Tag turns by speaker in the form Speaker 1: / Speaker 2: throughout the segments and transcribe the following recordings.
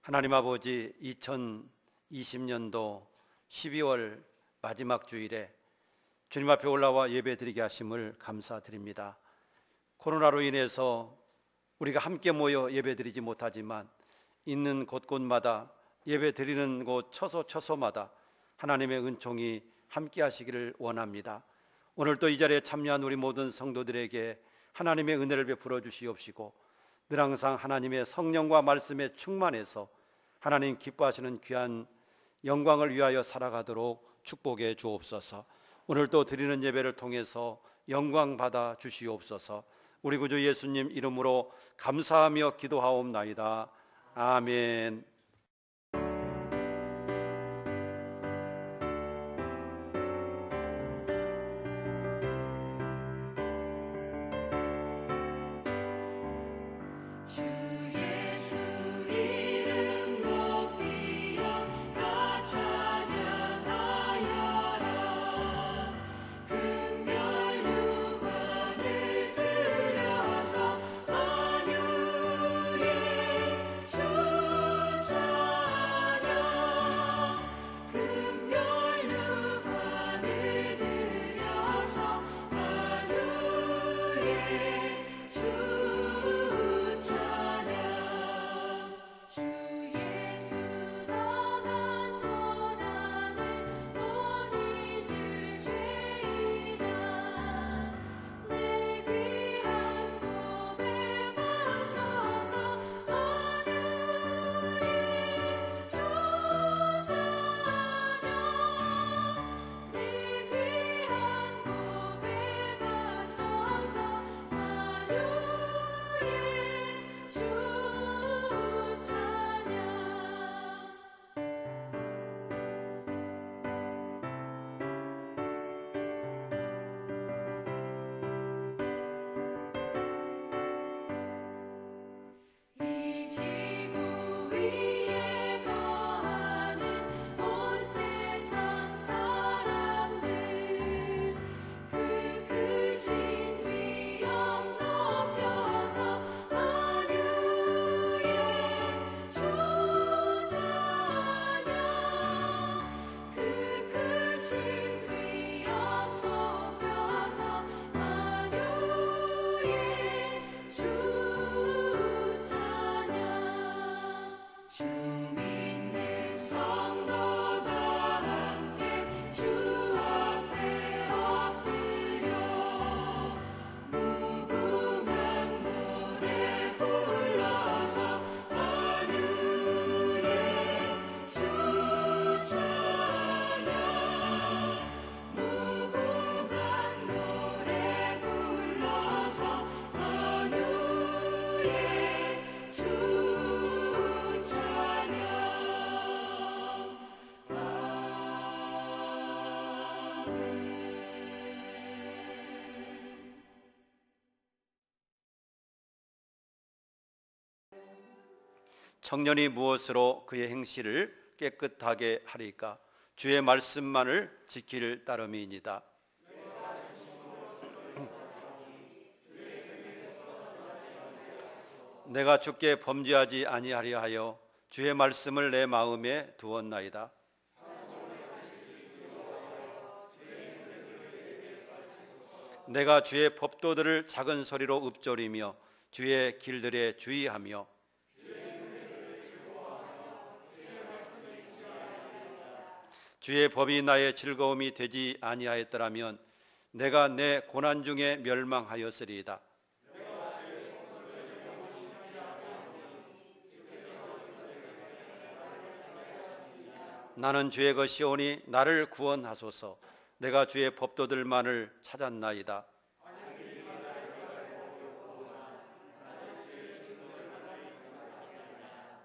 Speaker 1: 하나님 아버지, 2020년도 12월 마지막 주일에 주님 앞에 올라와 예배드리게 하심을 감사드립니다. 코로나로 인해서 우리가 함께 모여 예배드리지 못하지만 있는 곳곳마다 예배드리는 곳 처소처소마다 하나님의 은총이 함께 하시기를 원합니다. 오늘 또 이 자리에 참여한 우리 모든 성도들에게 하나님의 은혜를 베풀어 주시옵시고 늘 항상 하나님의 성령과 말씀에 충만해서 하나님 기뻐하시는 귀한 영광을 위하여 살아가도록 축복해 주옵소서. 오늘 또 드리는 예배를 통해서 영광 받아 주시옵소서. 우리 구주 예수님 이름으로 감사하며 기도하옵나이다. 아멘. 청년이 무엇으로 그의 행실을 깨끗하게 하리까? 주의 말씀만을 지킬 따름이니이다. 내가 주께 범죄하지 아니하려 하여 주의 말씀을 내 마음에 두었나이다. 내가 주의 법도들을 작은 소리로 읊조리며 주의 길들에 주의하며 주의 법이 나의 즐거움이 되지 아니하였더라면 내가 내 고난 중에 멸망하였으리이다. 나는 주의 것이오니 나를 구원하소서. 내가 주의 법도들만을 찾았나이다.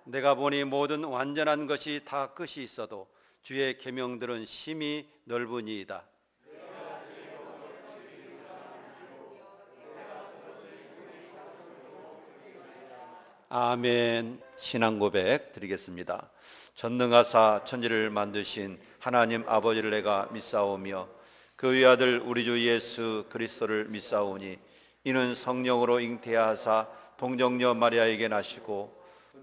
Speaker 1: 내가 보니 모든 완전한 것이 다 끝이 있어도 주의 계명들은 심히 넓으니이다. 아멘. 신앙 고백 드리겠습니다. 전능하사 천지를 만드신 하나님 아버지를 내가 믿사오며 그의 아들 우리 주 예수 그리스도를 믿사오니 이는 성령으로 잉태하사 동정녀 마리아에게 나시고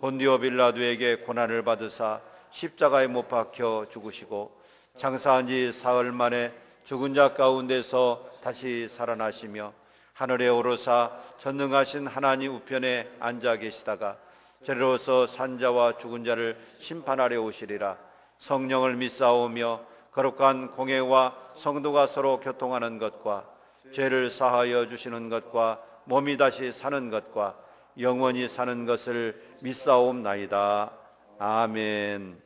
Speaker 1: 본디오 빌라도에게 고난을 받으사 십자가에 못 박혀 죽으시고 장사한 지 사흘 만에 죽은 자 가운데서 다시 살아나시며 하늘에 오르사 전능하신 하나님 우편에 앉아 계시다가 저리로서 산자와 죽은 자를 심판하려 오시리라. 성령을 믿사오며 거룩한 공회와 성도가 서로 교통하는 것과 죄를 사하여 주시는 것과 몸이 다시 사는 것과 영원히 사는 것을 믿사옵나이다. 아멘.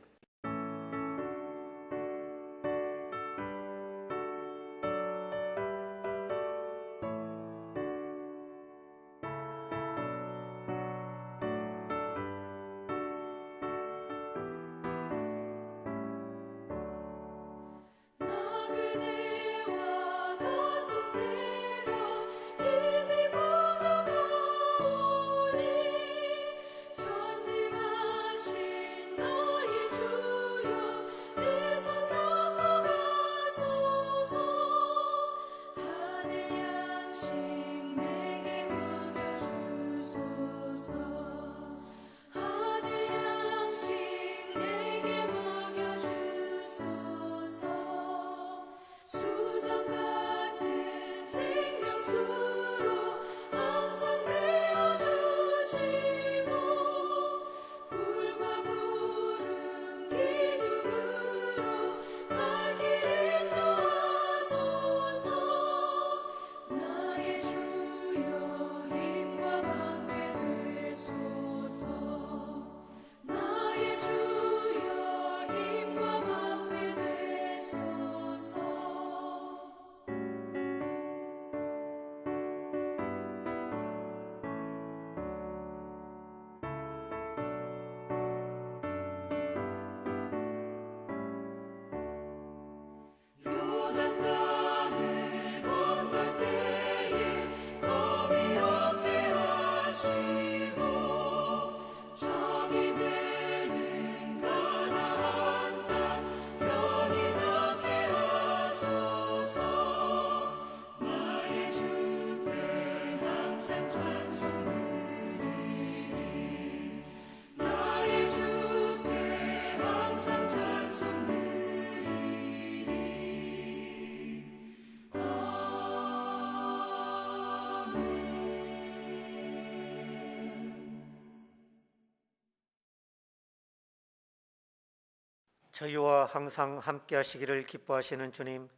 Speaker 2: 저희와 항상 함께 하시기를 기뻐하시는 주님,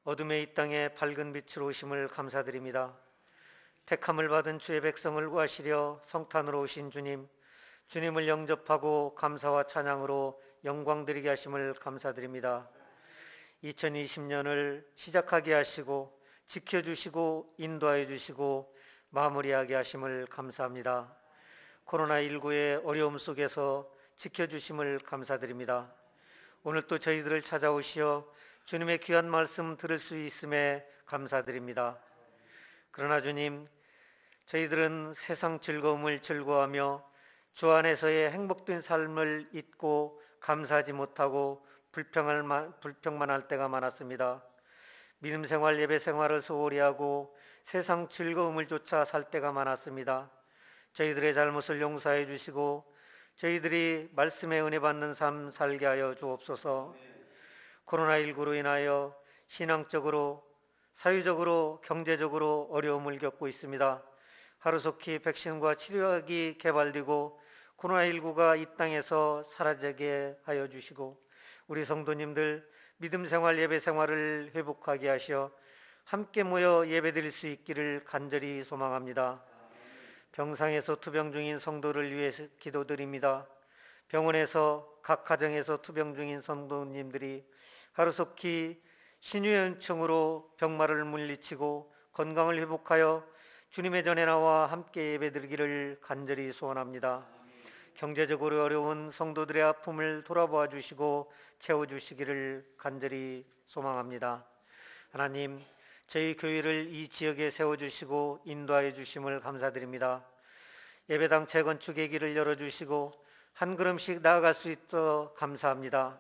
Speaker 2: 어둠의 이 땅에 밝은 빛으로 오심을 감사드립니다. 택함을 받은 주의 백성을 구하시려 성탄으로 오신 주님, 주님을 영접하고 감사와 찬양으로 영광드리게 하심을 감사드립니다. 2020년을 시작하게 하시고 지켜주시고 인도하여 주시고 마무리하게 하심을 감사합니다. 코로나19의 어려움 속에서 지켜주심을 감사드립니다. 오늘 또 저희들을 찾아오시어 주님의 귀한 말씀 들을 수 있음에 감사드립니다. 그러나 주님, 저희들은 세상 즐거움을 즐거워하며 주 안에서의 행복된 삶을 잊고 감사하지 못하고 불평만 할 때가 많았습니다. 믿음 생활, 예배 생활을 소홀히 하고 세상 즐거움을 쫓아 살 때가 많았습니다. 저희들의 잘못을 용서해 주시고 저희들이 말씀의 은혜 받는 삶 살게 하여 주옵소서. 코로나19로 인하여 신앙적으로, 사회적으로, 경제적으로 어려움을 겪고 있습니다. 하루속히 백신과 치료약이 개발되고 코로나19가 이 땅에서 사라지게 하여 주시고 우리 성도님들 믿음 생활, 예배 생활을 회복하게 하시어 함께 모여 예배드릴 수 있기를 간절히 소망합니다. 병상에서 투병 중인 성도를 위해서 기도드립니다. 병원에서 각 가정에서 투병 중인 성도님들이 하루속히 신유연청으로 병마를 물리치고 건강을 회복하여 주님의 전에 나와 함께 예배드리기를 간절히 소원합니다. 경제적으로 어려운 성도들의 아픔을 돌아보아 주시고 채워주시기를 간절히 소망합니다. 하나님, 저희 교회를 이 지역에 세워주시고 인도하여 주심을 감사드립니다. 예배당 재건축의 길을 열어주시고 한 걸음씩 나아갈 수 있어 감사합니다.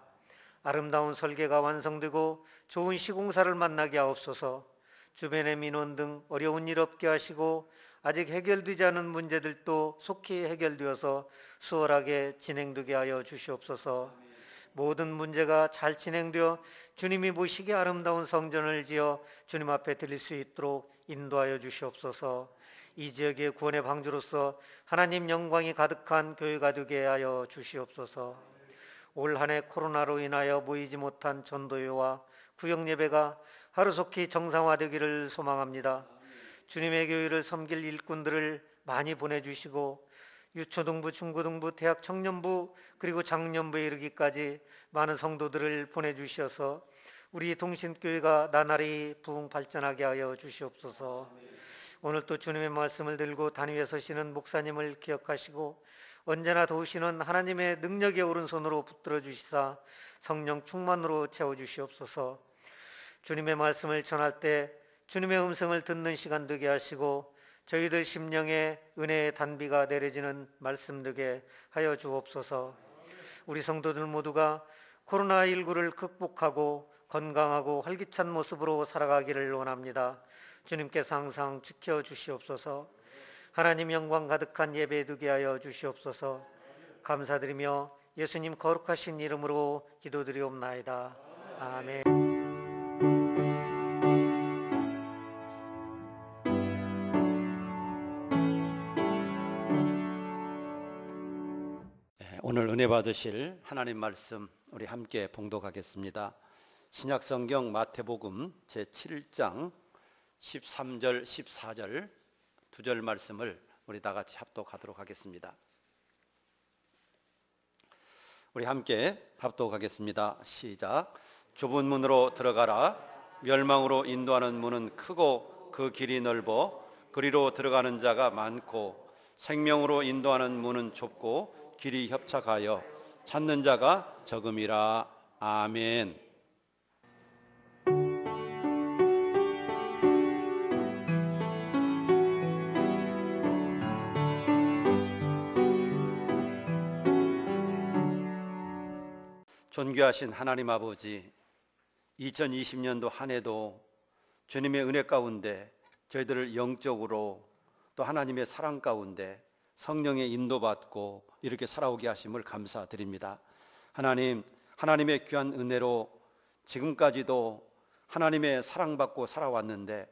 Speaker 2: 아름다운 설계가 완성되고 좋은 시공사를 만나게 하옵소서. 주변의 민원 등 어려운 일 없게 하시고 아직 해결되지 않은 문제들도 속히 해결되어서 수월하게 진행되게 하여 주시옵소서. 모든 문제가 잘 진행되어 주님이 보시기에 아름다운 성전을 지어 주님 앞에 드릴 수 있도록 인도하여 주시옵소서. 이 지역의 구원의 방주로서 하나님 영광이 가득한 교회가 되게 하여 주시옵소서. 올 한 해 코로나로 인하여 모이지 못한 전도회와 구역 예배가 하루속히 정상화되기를 소망합니다. 주님의 교회를 섬길 일꾼들을 많이 보내주시고 유초등부, 중고등부, 대학 청년부 그리고 장년부에 이르기까지 많은 성도들을 보내주셔서 우리 동신교회가 나날이 부흥 발전하게 하여 주시옵소서. 오늘 또 주님의 말씀을 들고 단위에 서시는 목사님을 기억하시고 언제나 도우시는 하나님의 능력의 오른손으로 붙들어 주시사 성령 충만으로 채워주시옵소서. 주님의 말씀을 전할 때 주님의 음성을 듣는 시간 되게 하시고 저희들 심령에 은혜의 단비가 내려지는 말씀 되게 하여 주옵소서. 우리 성도들 모두가 코로나19를 극복하고 건강하고 활기찬 모습으로 살아가기를 원합니다. 주님께서 항상 지켜주시옵소서. 하나님 영광 가득한 예배 되게 하여 주시옵소서. 감사드리며 예수님 거룩하신 이름으로 기도드리옵나이다. 아멘.
Speaker 1: 오늘 은혜 받으실 하나님 말씀 우리 함께 봉독하겠습니다. 신약성경 마태복음 제7장 13절 14절 두 절 말씀을 우리 다 같이 합독하도록 하겠습니다. 우리 함께 합독하겠습니다. 시작. 좁은 문으로 들어가라. 멸망으로 인도하는 문은 크고 그 길이 넓어 그리로 들어가는 자가 많고 생명으로 인도하는 문은 좁고 길이 협착하여 찾는 자가 적음이라. 아멘. 존귀하신 하나님 아버지, 2020년도 한 해도 주님의 은혜 가운데 저희들을 영적으로 또 하나님의 사랑 가운데 성령의 인도받고 이렇게 살아오게 하심을 감사드립니다. 하나님, 하나님의 귀한 은혜로 지금까지도 하나님의 사랑받고 살아왔는데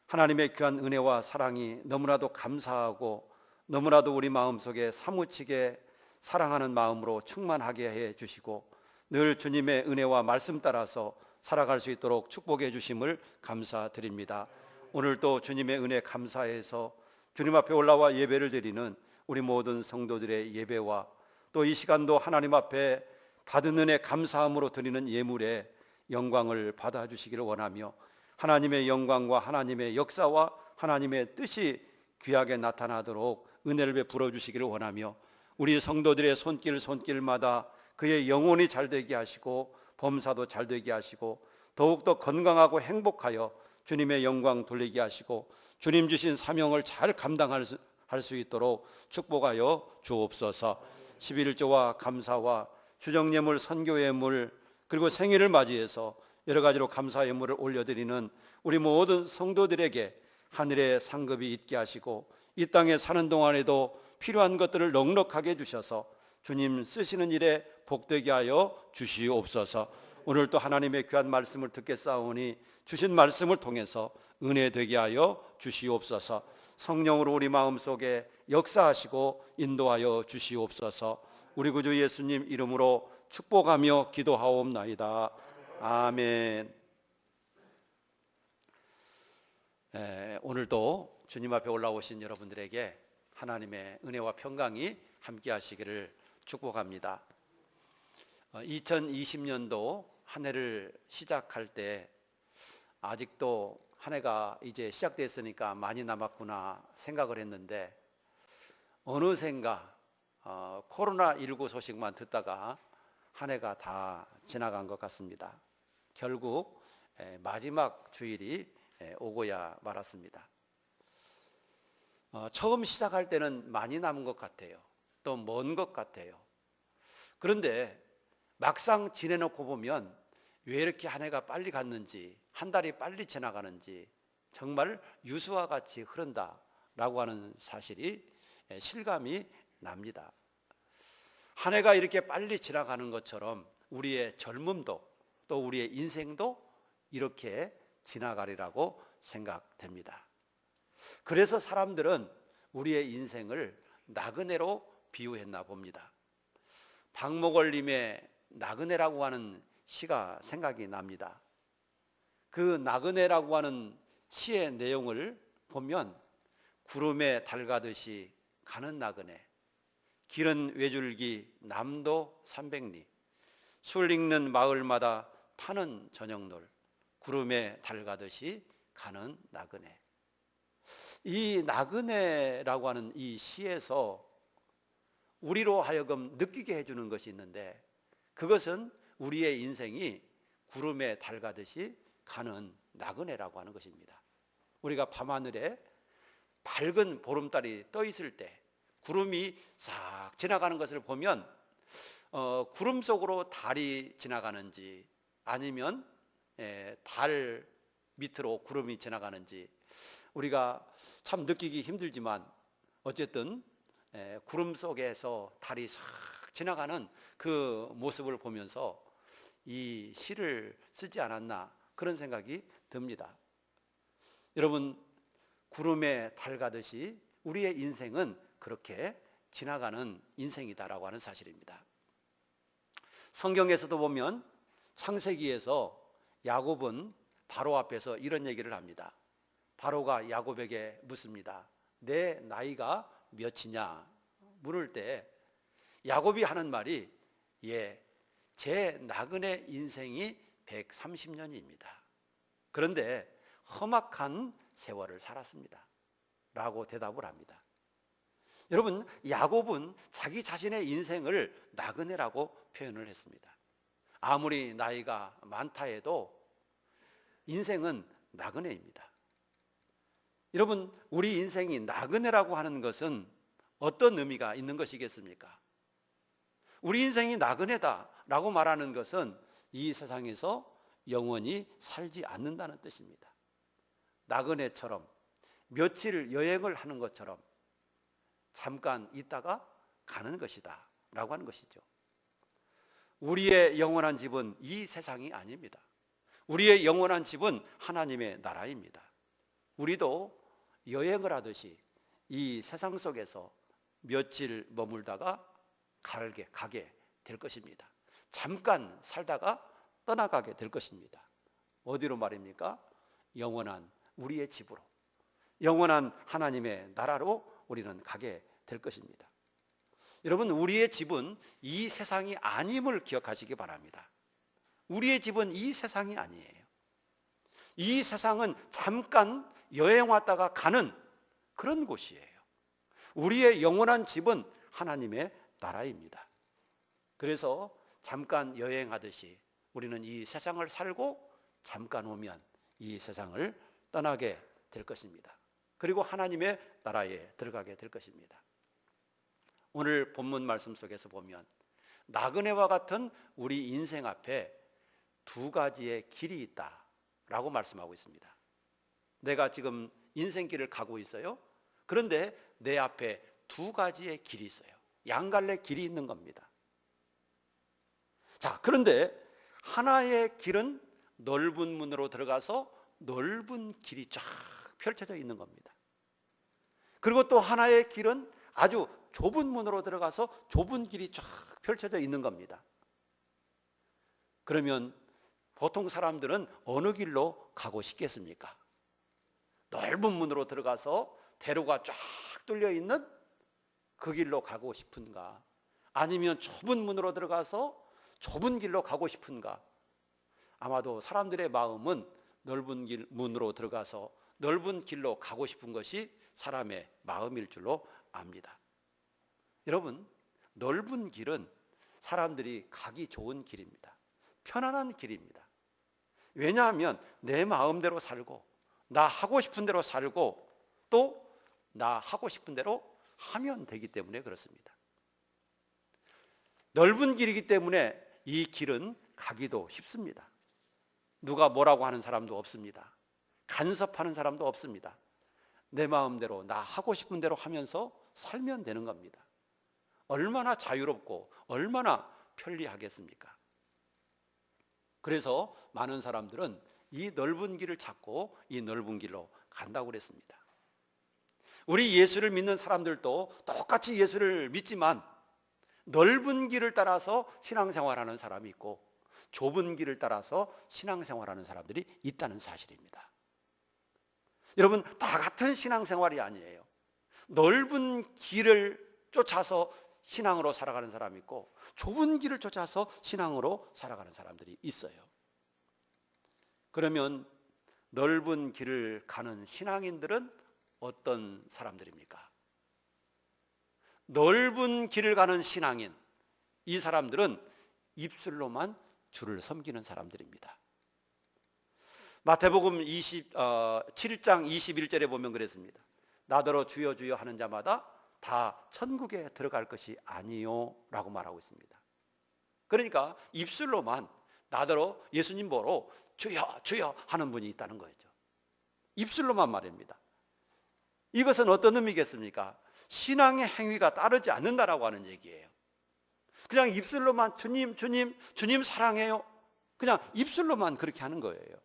Speaker 1: 하나님의 귀한 은혜와 사랑이 너무나도 감사하고 너무나도 우리 마음속에 사무치게 사랑하는 마음으로 충만하게 해 주시고 늘 주님의 은혜와 말씀 따라서 살아갈 수 있도록 축복해 주심을 감사드립니다. 오늘도 주님의 은혜 감사해서 주님 앞에 올라와 예배를 드리는 우리 모든 성도들의 예배와 또 이 시간도 하나님 앞에 받은 은혜 감사함으로 드리는 예물에 영광을 받아주시기를 원하며 하나님의 영광과 하나님의 역사와 하나님의 뜻이 귀하게 나타나도록 은혜를 베풀어 주시기를 원하며 우리 성도들의 손길마다 그의 영혼이 잘되게 하시고 범사도 잘되게 하시고 더욱더 건강하고 행복하여 주님의 영광 돌리게 하시고 주님 주신 사명을 잘 감당할 수 있도록 축복하여 주옵소서. 11조와 감사와 주정예물, 선교예물 그리고 생일을 맞이해서 여러 가지로 감사 예물을 올려드리는 우리 모든 성도들에게 하늘의 상급이 있게 하시고 이 땅에 사는 동안에도 필요한 것들을 넉넉하게 주셔서 주님 쓰시는 일에 복되게 하여 주시옵소서. 오늘 또 하나님의 귀한 말씀을 듣겠사오니 주신 말씀을 통해서 은혜 되게 하여 주시옵소서. 성령으로 우리 마음속에 역사하시고 인도하여 주시옵소서. 우리 구주 예수님 이름으로 축복하며 기도하옵나이다. 아멘. 오늘도 주님 앞에 올라오신 여러분들에게 하나님의 은혜와 평강이 함께 하시기를 축복합니다. 2020년도 한 해를 시작할 때 아직도 한 해가 이제 시작됐으니까 많이 남았구나 생각을 했는데 어느샌가 코로나19 소식만 듣다가 한 해가 다 지나간 것 같습니다. 결국 마지막 주일이 오고야 말았습니다. 처음 시작할 때는 많이 남은 것 같아요. 또 먼 것 같아요. 그런데 막상 지내놓고 보면 왜 이렇게 한 해가 빨리 갔는지 한 달이 빨리 지나가는지 정말 유수와 같이 흐른다 라고 하는 사실이 실감이 납니다. 한 해가 이렇게 빨리 지나가는 것처럼 우리의 젊음도 또 우리의 인생도 이렇게 지나가리라고 생각됩니다. 그래서 사람들은 우리의 인생을 나그네로 비유했나 봅니다. 박목월님의 나그네라고 하는 시가 생각이 납니다. 그 나그네라고 하는 시의 내용을 보면 구름에 달 가듯이 가는 나그네, 길은 외줄기 남도 300리, 술 읽는 마을마다 타는 저녁놀, 구름에 달 가듯이 가는 나그네. 이 나그네라고 하는 이 시에서 우리로 하여금 느끼게 해주는 것이 있는데, 그것은 우리의 인생이 구름에 달 가듯이 가는 나그네라고 하는 것입니다. 우리가 밤하늘에 밝은 보름달이 떠 있을 때 구름이 싹 지나가는 것을 보면 구름 속으로 달이 지나가는지 아니면 달 밑으로 구름이 지나가는지 우리가 참 느끼기 힘들지만 어쨌든 구름 속에서 달이 싹 지나가는 그 모습을 보면서 이 시를 쓰지 않았나 그런 생각이 듭니다. 여러분, 구름에 달 가듯이 우리의 인생은 그렇게 지나가는 인생이다라고 하는 사실입니다. 성경에서도 보면 창세기에서 야곱은 바로 앞에서 이런 얘기를 합니다. 바로가 야곱에게 묻습니다. 내 나이가 몇이냐 물을 때 야곱이 하는 말이 제 나그네 인생이 130년입니다. 그런데 험악한 세월을 살았습니다 라고 대답을 합니다. 여러분, 야곱은 자기 자신의 인생을 나그네라고 표현을 했습니다. 아무리 나이가 많다 해도 인생은 나그네입니다. 여러분, 우리 인생이 나그네라고 하는 것은 어떤 의미가 있는 것이겠습니까? 우리 인생이 나그네다라고 말하는 것은 이 세상에서 영원히 살지 않는다는 뜻입니다. 나그네처럼 며칠 여행을 하는 것처럼 잠깐 있다가 가는 것이다 라고 하는 것이죠. 우리의 영원한 집은 이 세상이 아닙니다. 우리의 영원한 집은 하나님의 나라입니다. 우리도 여행을 하듯이 이 세상 속에서 며칠 머물다가 가게 될 것입니다. 잠깐 살다가 떠나가게 될 것입니다. 어디로 말입니까? 영원한 우리의 집으로, 영원한 하나님의 나라로 우리는 가게 될 것입니다. 여러분, 우리의 집은 이 세상이 아님을 기억하시기 바랍니다. 우리의 집은 이 세상이 아니에요. 이 세상은 잠깐 여행 왔다가 가는 그런 곳이에요. 우리의 영원한 집은 하나님의 나라입니다. 그래서 잠깐 여행하듯이 우리는 이 세상을 살고 잠깐 오면 이 세상을 떠나게 될 것입니다. 그리고 하나님의 나라에 들어가게 될 것입니다. 오늘 본문 말씀 속에서 보면 나그네와 같은 우리 인생 앞에 두 가지의 길이 있다라고 말씀하고 있습니다. 내가 지금 인생길을 가고 있어요. 그런데 내 앞에 두 가지의 길이 있어요. 양갈래 길이 있는 겁니다. 자, 그런데 하나의 길은 넓은 문으로 들어가서 넓은 길이 쫙 펼쳐져 있는 겁니다. 그리고 또 하나의 길은 아주 좁은 문으로 들어가서 좁은 길이 쫙 펼쳐져 있는 겁니다. 그러면 보통 사람들은 어느 길로 가고 싶겠습니까? 넓은 문으로 들어가서 대로가 쫙 뚫려 있는 그 길로 가고 싶은가? 아니면 좁은 문으로 들어가서 좁은 길로 가고 싶은가? 아마도 사람들의 마음은 넓은 길 문으로 들어가서 넓은 길로 가고 싶은 것이 사람의 마음일 줄로 압니다. 여러분, 넓은 길은 사람들이 가기 좋은 길입니다. 편안한 길입니다. 왜냐하면 내 마음대로 살고 나 하고 싶은 대로 살고 또 나 하고 싶은 대로 하면 되기 때문에 그렇습니다. 넓은 길이기 때문에 이 길은 가기도 쉽습니다. 누가 뭐라고 하는 사람도 없습니다. 간섭하는 사람도 없습니다. 내 마음대로 나 하고 싶은 대로 하면서 살면 되는 겁니다. 얼마나 자유롭고 얼마나 편리하겠습니까? 그래서 많은 사람들은 이 넓은 길을 찾고 이 넓은 길로 간다고 그랬습니다. 우리 예수를 믿는 사람들도 똑같이 예수를 믿지만 넓은 길을 따라서 신앙생활하는 사람이 있고 좁은 길을 따라서 신앙생활하는 사람들이 있다는 사실입니다. 여러분, 다 같은 신앙생활이 아니에요. 넓은 길을 쫓아서 신앙으로 살아가는 사람이 있고 좁은 길을 쫓아서 신앙으로 살아가는 사람들이 있어요. 그러면 넓은 길을 가는 신앙인들은 어떤 사람들입니까? 넓은 길을 가는 신앙인, 이 사람들은 입술로만 주를 섬기는 사람들입니다. 마태복음 7장 21절에 보면 그랬습니다. 나더러 주여 주여 하는 자마다 다 천국에 들어갈 것이 아니요 라고 말하고 있습니다. 그러니까 입술로만 나더러 예수님 보러 주여 주여 하는 분이 있다는 거죠. 입술로만 말입니다. 이것은 어떤 의미겠습니까? 신앙의 행위가 따르지 않는다라고 하는 얘기예요. 그냥 입술로만 주님 주님 주님 사랑해요, 그냥 입술로만 그렇게 하는 거예요.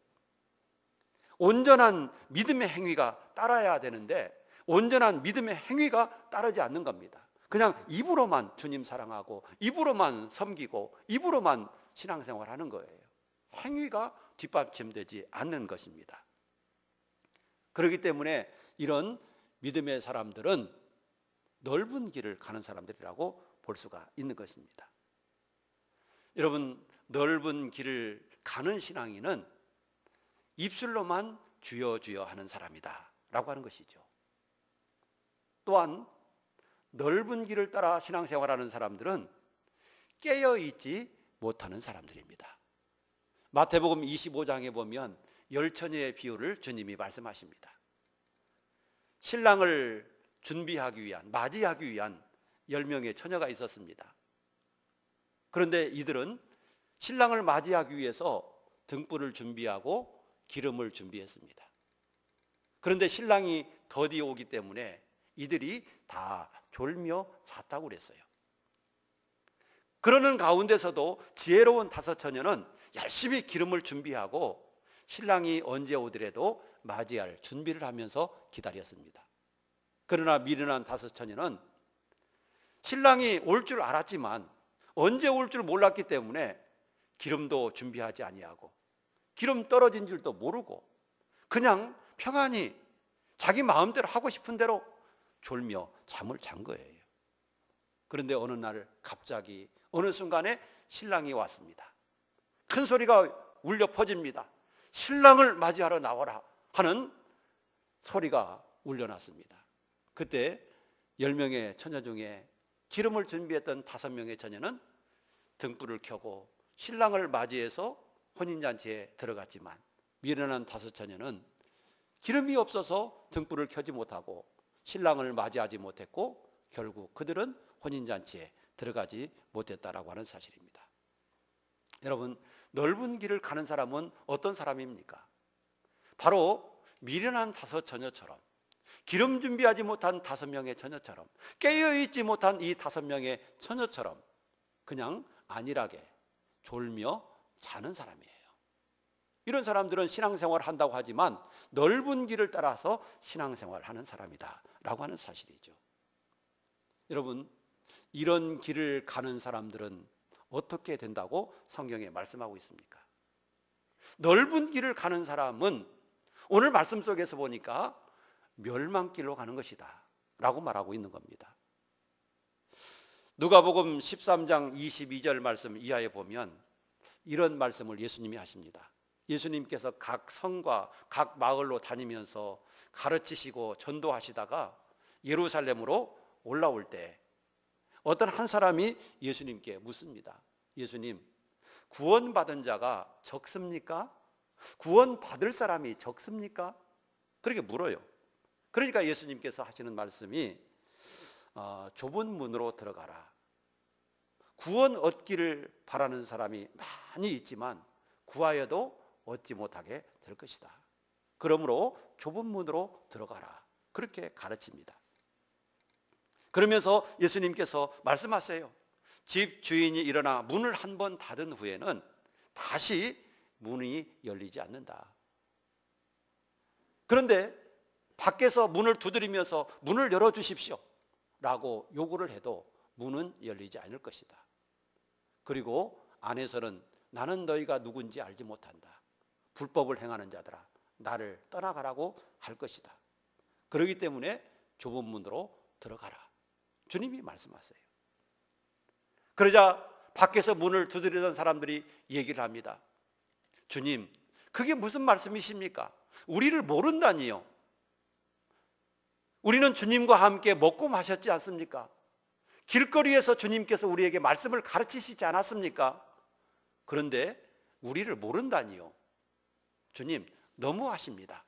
Speaker 1: 온전한 믿음의 행위가 따라야 되는데 온전한 믿음의 행위가 따르지 않는 겁니다. 그냥 입으로만 주님 사랑하고 입으로만 섬기고 입으로만 신앙생활하는 거예요. 행위가 뒷받침되지 않는 것입니다. 그렇기 때문에 이런 믿음의 사람들은 넓은 길을 가는 사람들이라고 볼 수가 있는 것입니다. 여러분, 넓은 길을 가는 신앙인은 입술로만 주여 주여 하는 사람이다 라고 하는 것이죠. 또한 넓은 길을 따라 신앙생활하는 사람들은 깨어있지 못하는 사람들입니다. 마태복음 25장에 보면 열처녀의 비유를 주님이 말씀하십니다. 신랑을 준비하기 위한, 맞이하기 위한 10명의 처녀가 있었습니다. 그런데 이들은 신랑을 맞이하기 위해서 등불을 준비하고 기름을 준비했습니다. 그런데 신랑이 더디 오기 때문에 이들이 다 졸며 잤다고 그랬어요. 그러는 가운데서도 지혜로운 5 처녀는 열심히 기름을 준비하고 신랑이 언제 오더라도 맞이할 준비를 하면서 기다렸습니다. 그러나 미련한 5 처녀는 신랑이 올 줄 알았지만 언제 올 줄 몰랐기 때문에 기름도 준비하지 아니하고 기름 떨어진 줄도 모르고 그냥 평안히 자기 마음대로 하고 싶은 대로 졸며 잠을 잔 거예요. 그런데 어느 날 갑자기 어느 순간에 신랑이 왔습니다. 큰 소리가 울려 퍼집니다. 신랑을 맞이하러 나와라 하는 소리가 울려났습니다. 그때 10명의 처녀 중에 기름을 준비했던 5명의 처녀는 등불을 켜고 신랑을 맞이해서 혼인잔치에 들어갔지만 미련한 5 처녀는 기름이 없어서 등불을 켜지 못하고 신랑을 맞이하지 못했고 결국 그들은 혼인잔치에 들어가지 못했다라고 하는 사실입니다. 여러분, 넓은 길을 가는 사람은 어떤 사람입니까? 바로 미련한 5 처녀처럼, 기름 준비하지 못한 5명의 처녀처럼, 깨어있지 못한 이 5명의 처녀처럼 그냥 안일하게 졸며 자는 사람이에요. 이런 사람들은 신앙생활을 한다고 하지만 넓은 길을 따라서 신앙생활을 하는 사람이다 라고 하는 사실이죠. 여러분, 이런 길을 가는 사람들은 어떻게 된다고 성경에 말씀하고 있습니까? 넓은 길을 가는 사람은 오늘 말씀 속에서 보니까 멸망길로 가는 것이다 라고 말하고 있는 겁니다. 누가복음 13장 22절 말씀 이하에 보면 이런 말씀을 예수님이 하십니다. 예수님께서 각 성과 각 마을로 다니면서 가르치시고 전도하시다가 예루살렘으로 올라올 때 어떤 한 사람이 예수님께 묻습니다. 예수님, 구원받은 자가 적습니까? 구원받을 사람이 적습니까? 그렇게 물어요. 그러니까 예수님께서 하시는 말씀이 좁은 문으로 들어가라. 구원 얻기를 바라는 사람이 많이 있지만 구하여도 얻지 못하게 될 것이다. 그러므로 좁은 문으로 들어가라 그렇게 가르칩니다. 그러면서 예수님께서 말씀하세요. 집 주인이 일어나 문을 한 번 닫은 후에는 다시 문이 열리지 않는다. 그런데 밖에서 문을 두드리면서 문을 열어주십시오 라고 요구를 해도 문은 열리지 않을 것이다. 그리고 안에서는 나는 너희가 누군지 알지 못한다. 불법을 행하는 자들아, 나를 떠나가라고 할 것이다. 그렇기 때문에 좁은 문으로 들어가라. 주님이 말씀하세요. 그러자 밖에서 문을 두드리던 사람들이 얘기를 합니다. 주님, 그게 무슨 말씀이십니까? 우리를 모른다니요. 우리는 주님과 함께 먹고 마셨지 않습니까? 길거리에서 주님께서 우리에게 말씀을 가르치시지 않았습니까? 그런데 우리를 모른다니요. 주님, 너무하십니다.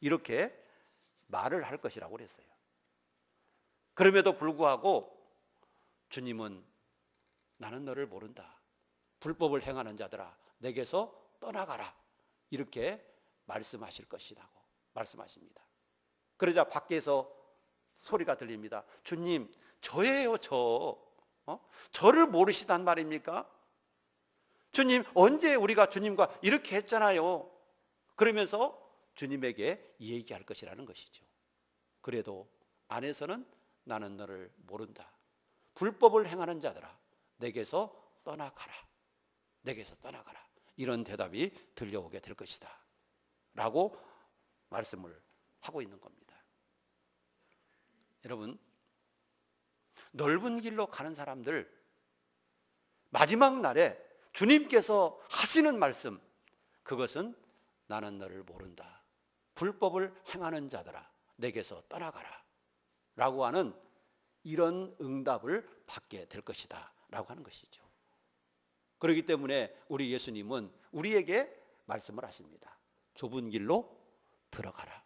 Speaker 1: 이렇게 말을 할 것이라고 그랬어요. 그럼에도 불구하고 주님은 나는 너를 모른다. 불법을 행하는 자들아, 내게서 떠나가라. 이렇게 말씀하실 것이라고 말씀하십니다. 그러자 밖에서 소리가 들립니다. 주님, 저예요, 저. 저를 모르시단 말입니까? 주님, 언제 우리가 주님과 이렇게 했잖아요. 그러면서 주님에게 얘기할 것이라는 것이죠. 그래도 안에서는 나는 너를 모른다. 불법을 행하는 자들아, 내게서 떠나가라. 내게서 떠나가라. 이런 대답이 들려오게 될 것이다 라고 말씀을 하고 있는 겁니다. 여러분, 넓은 길로 가는 사람들, 마지막 날에 주님께서 하시는 말씀, 그것은 나는 너를 모른다. 불법을 행하는 자들아, 내게서 떠나가라 라고 하는 이런 응답을 받게 될 것이다 라고 하는 것이죠. 그렇기 때문에 우리 예수님은 우리에게 말씀을 하십니다. 좁은 길로 들어가라.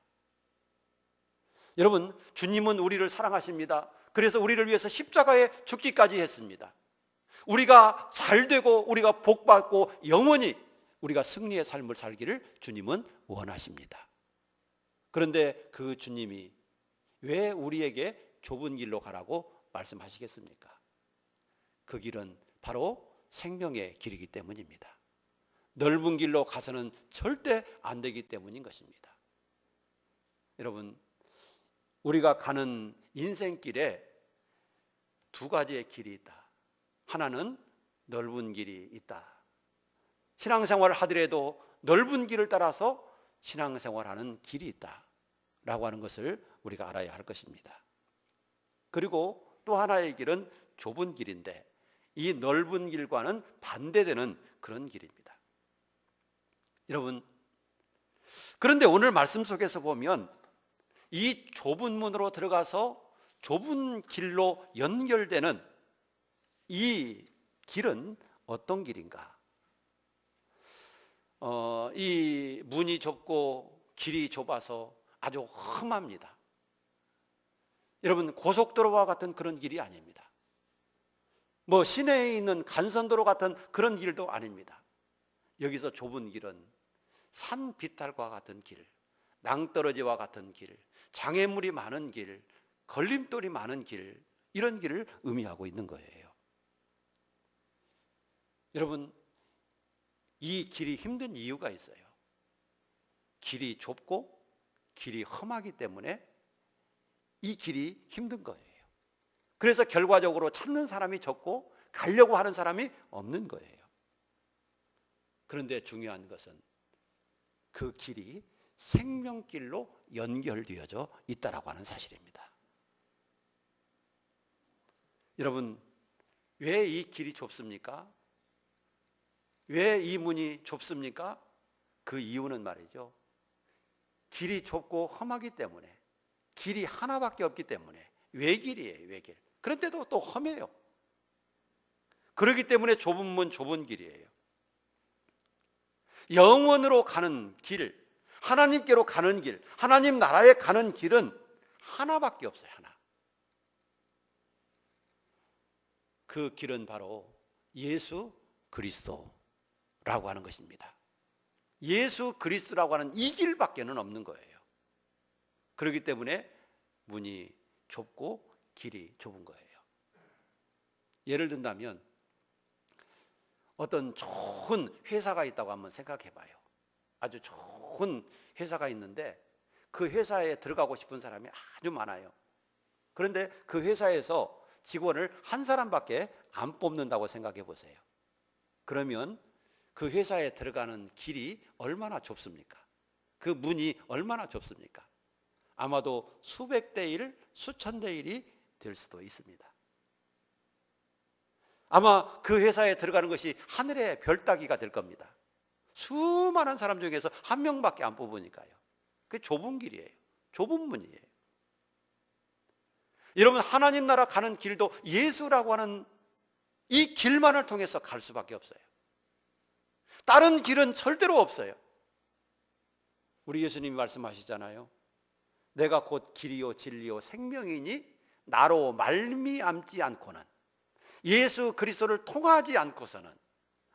Speaker 1: 여러분, 주님은 우리를 사랑하십니다. 그래서 우리를 위해서 십자가에 죽기까지 했습니다. 우리가 잘되고 우리가 복받고 영원히 우리가 승리의 삶을 살기를 주님은 원하십니다. 그런데 그 주님이 왜 우리에게 좁은 길로 가라고 말씀하시겠습니까? 그 길은 바로 생명의 길이기 때문입니다. 넓은 길로 가서는 절대 안 되기 때문인 것입니다. 여러분, 우리가 가는 인생길에 두 가지의 길이 있다. 하나는 넓은 길이 있다. 신앙생활을 하더라도 넓은 길을 따라서 신앙생활하는 길이 있다 라고 하는 것을 우리가 알아야 할 것입니다. 그리고 또 하나의 길은 좁은 길인데 이 넓은 길과는 반대되는 그런 길입니다. 여러분, 그런데 오늘 말씀 속에서 보면 이 좁은 문으로 들어가서 좁은 길로 연결되는 이 길은 어떤 길인가? 이 문이 좁고 길이 좁아서 아주 험합니다. 여러분, 고속도로와 같은 그런 길이 아닙니다. 뭐 시내에 있는 간선도로 같은 그런 길도 아닙니다. 여기서 좁은 길은 산 비탈과 같은 길, 낭떠러지와 같은 길, 장애물이 많은 길, 걸림돌이 많은 길, 이런 길을 의미하고 있는 거예요. 여러분, 이 길이 힘든 이유가 있어요. 길이 좁고 길이 험하기 때문에 이 길이 힘든 거예요. 그래서 결과적으로 찾는 사람이 적고 가려고 하는 사람이 없는 거예요. 그런데 중요한 것은 그 길이 생명길로 연결되어져 있다라고 하는 사실입니다. 여러분, 왜 이 길이 좁습니까? 왜 이 문이 좁습니까? 그 이유는 말이죠, 길이 좁고 험하기 때문에, 길이 하나밖에 없기 때문에 외길이에요. 외길. 그런데도 또 험해요. 그렇기 때문에 좁은 문, 좁은 길이에요. 영원으로 가는 길, 하나님께로 가는 길, 하나님 나라에 가는 길은 하나밖에 없어요. 하나. 그 길은 바로 예수 그리스도라고 하는 것입니다. 예수 그리스도라고 하는 이 길밖에는 없는 거예요. 그렇기 때문에 문이 좁고 길이 좁은 거예요. 예를 든다면 어떤 좋은 회사가 있다고 한번 생각해 봐요. 아주 좋은 회사가 있는데 그 회사에 들어가고 싶은 사람이 아주 많아요. 그런데 그 회사에서 직원을 한 사람밖에 안 뽑는다고 생각해 보세요. 그러면 그 회사에 들어가는 길이 얼마나 좁습니까? 그 문이 얼마나 좁습니까? 아마도 수백 대 1, 수천 대 1이 될 수도 있습니다. 아마 그 회사에 들어가는 것이 하늘의 별 따기가 될 겁니다. 수많은 사람 중에서 한 명밖에 안 뽑으니까요. 그게 좁은 길이에요. 좁은 문이에요. 여러분, 하나님 나라 가는 길도 예수라고 하는 이 길만을 통해서 갈 수밖에 없어요. 다른 길은 절대로 없어요. 우리 예수님이 말씀하시잖아요. 내가 곧 길이요 진리요 생명이니 나로 말미암지 않고는, 예수 그리스도를 통하지 않고서는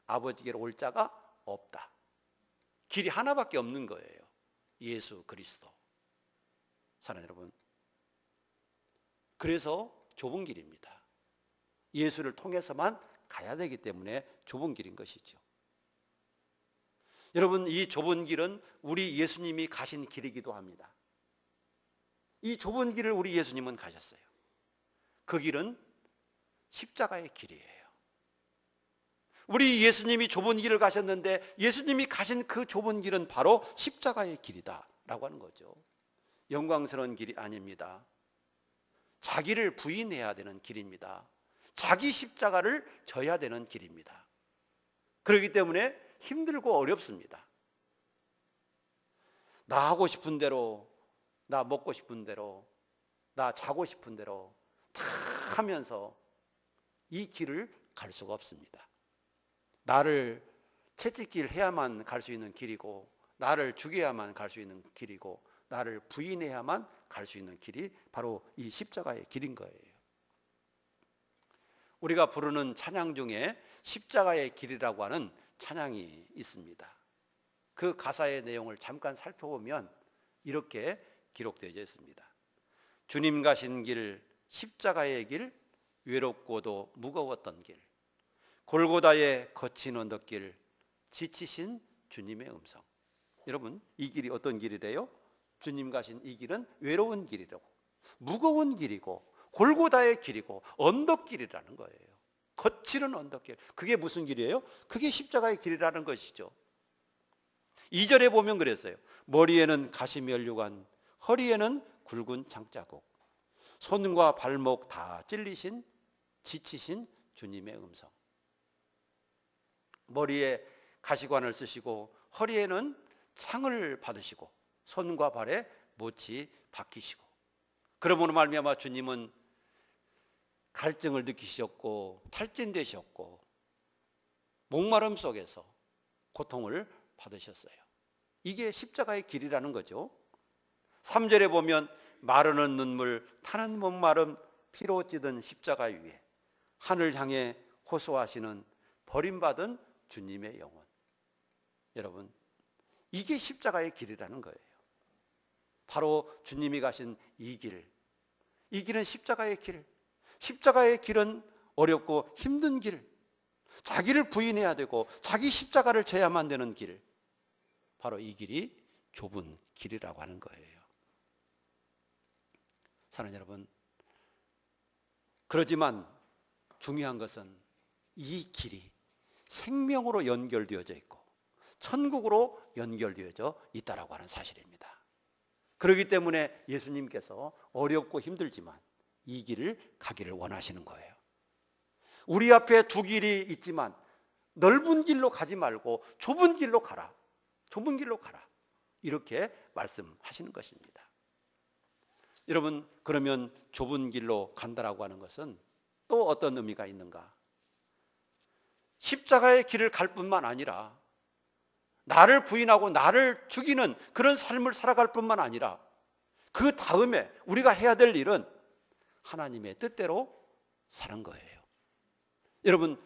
Speaker 1: 아버지께로 올 자가 없다. 길이 하나밖에 없는 거예요. 예수 그리스도. 사랑하는 여러분, 그래서 좁은 길입니다. 예수를 통해서만 가야 되기 때문에 좁은 길인 것이죠. 여러분, 이 좁은 길은 우리 예수님이 가신 길이기도 합니다. 이 좁은 길을 우리 예수님은 가셨어요. 그 길은 십자가의 길이에요. 우리 예수님이 좁은 길을 가셨는데 예수님이 가신 그 좁은 길은 바로 십자가의 길이다라고 하는 거죠. 영광스러운 길이 아닙니다. 자기를 부인해야 되는 길입니다. 자기 십자가를 져야 되는 길입니다. 그렇기 때문에 힘들고 어렵습니다. 나 하고 싶은 대로, 나 먹고 싶은 대로, 나 자고 싶은 대로 다 하면서 이 길을 갈 수가 없습니다. 나를 채찍질 해야만 갈 수 있는 길이고, 나를 죽여야만 갈 수 있는 길이고, 나를 부인해야만 갈 수 있는 길이 바로 이 십자가의 길인 거예요. 우리가 부르는 찬양 중에 십자가의 길이라고 하는 찬양이 있습니다. 그 가사의 내용을 잠깐 살펴보면 이렇게 기록되어 있습니다. 주님 가신 길, 십자가의 길, 외롭고도 무거웠던 길, 골고다의 거친 언덕길, 지치신 주님의 음성. 여러분, 이 길이 어떤 길이래요? 주님 가신 이 길은 외로운 길이라고, 무거운 길이고, 골고다의 길이고, 언덕길이라는 거예요. 거칠은 언덕길. 그게 무슨 길이에요? 그게 십자가의 길이라는 것이죠. 2절에 보면 그랬어요. 머리에는 가시면류관, 허리에는 굵은 장자국, 손과 발목 다 찔리신, 지치신 주님의 음성. 머리에 가시관을 쓰시고 허리에는 창을 받으시고 손과 발에 못이 박히시고, 그러므로 말미암아 주님은 갈증을 느끼셨고 탈진되셨고 목마름 속에서 고통을 받으셨어요. 이게 십자가의 길이라는 거죠. 3절에 보면 마르는 눈물, 타는 목마름, 피로 찌든 십자가 위에 하늘 향해 호소하시는 버림받은 주님의 영혼. 여러분, 이게 십자가의 길이라는 거예요. 바로 주님이 가신 이 길, 이 길은 십자가의 길. 십자가의 길은 어렵고 힘든 길, 자기를 부인해야 되고 자기 십자가를 져야만 되는 길, 바로 이 길이 좁은 길이라고 하는 거예요. 사랑하는 여러분, 그렇지만 중요한 것은 이 길이 생명으로 연결되어져 있고 천국으로 연결되어져 있다라고 하는 사실입니다. 그렇기 때문에 예수님께서 어렵고 힘들지만 이 길을 가기를 원하시는 거예요. 우리 앞에 두 길이 있지만 넓은 길로 가지 말고 좁은 길로 가라. 좁은 길로 가라. 이렇게 말씀하시는 것입니다. 여러분, 그러면 좁은 길로 간다라고 하는 것은 또 어떤 의미가 있는가? 십자가의 길을 갈 뿐만 아니라 나를 부인하고 나를 죽이는 그런 삶을 살아갈 뿐만 아니라 그 다음에 우리가 해야 될 일은 하나님의 뜻대로 사는 거예요. 여러분,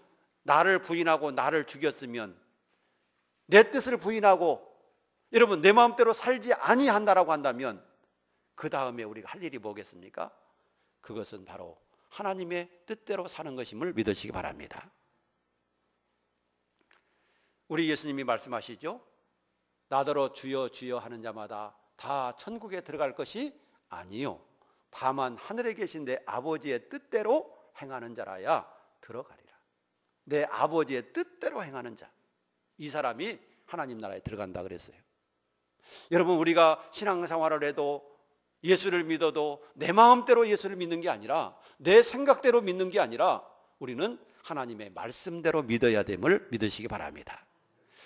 Speaker 1: 나를 부인하고 나를 죽였으면 내 뜻을 부인하고 여러분 내 마음대로 살지 아니한다라고 한다면 그 다음에 우리가 할 일이 뭐겠습니까? 그것은 바로 하나님의 뜻대로 사는 것임을 믿으시기 바랍니다. 우리 예수님이 말씀하시죠. 나더러 주여 주여 하는 자마다 다 천국에 들어갈 것이 아니요 다만 하늘에 계신 내 아버지의 뜻대로 행하는 자라야 들어가리라. 내 아버지의 뜻대로 행하는 자, 이 사람이 하나님 나라에 들어간다 그랬어요. 여러분, 우리가 신앙생활을 해도 예수를 믿어도 내 마음대로 예수를 믿는 게 아니라 내 생각대로 믿는 게 아니라 우리는 하나님의 말씀대로 믿어야 됨을 믿으시기 바랍니다.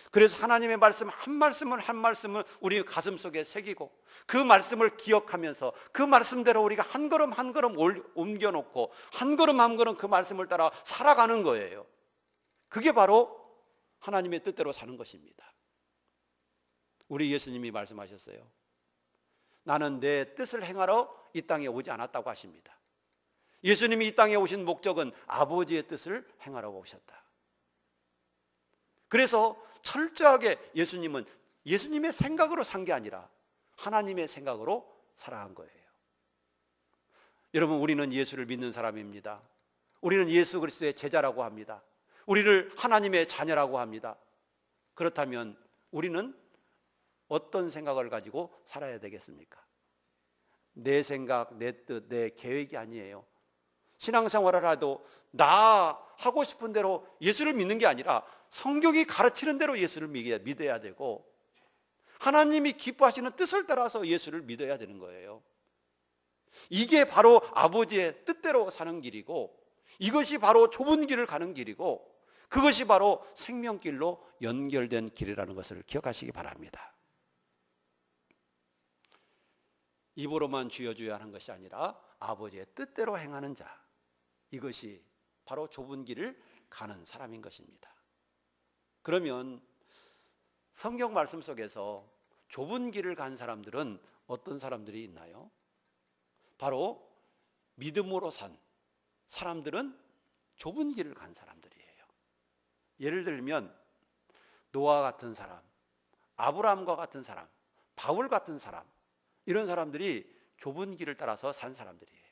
Speaker 1: 그래서 하나님의 말씀 한 말씀을 한 말씀을 우리 가슴 속에 새기고 그 말씀을 기억하면서 그 말씀대로 우리가 한 걸음 한 걸음 옮겨놓고 한 걸음 한 걸음 그 말씀을 따라 살아가는 거예요. 그게 바로 하나님의 뜻대로 사는 것입니다. 우리 예수님이 말씀하셨어요. 나는 내 뜻을 행하러 이 땅에 오지 않았다고 하십니다. 예수님이 이 땅에 오신 목적은 아버지의 뜻을 행하러 오셨다. 그래서 철저하게 예수님은 예수님의 생각으로 산 게 아니라 하나님의 생각으로 살아간 거예요. 여러분, 우리는 예수를 믿는 사람입니다. 우리는 예수 그리스도의 제자라고 합니다. 우리를 하나님의 자녀라고 합니다. 그렇다면 우리는 어떤 생각을 가지고 살아야 되겠습니까? 내 생각, 내 뜻, 내 계획이 아니에요. 신앙생활을 해도 나 하고 싶은 대로 예수를 믿는 게 아니라 성경이 가르치는 대로 예수를 믿어야 되고 하나님이 기뻐하시는 뜻을 따라서 예수를 믿어야 되는 거예요. 이게 바로 아버지의 뜻대로 사는 길이고 이것이 바로 좁은 길을 가는 길이고 그것이 바로 생명길로 연결된 길이라는 것을 기억하시기 바랍니다. 입으로만 주여 주여 하는 것이 아니라 아버지의 뜻대로 행하는 자, 이것이 바로 좁은 길을 가는 사람인 것입니다. 그러면 성경 말씀 속에서 좁은 길을 간 사람들은 어떤 사람들이 있나요? 바로 믿음으로 산 사람들은 좁은 길을 간 사람들이에요. 예를 들면 노아 같은 사람, 아브라함과 같은 사람, 바울 같은 사람, 이런 사람들이 좁은 길을 따라서 산 사람들이에요.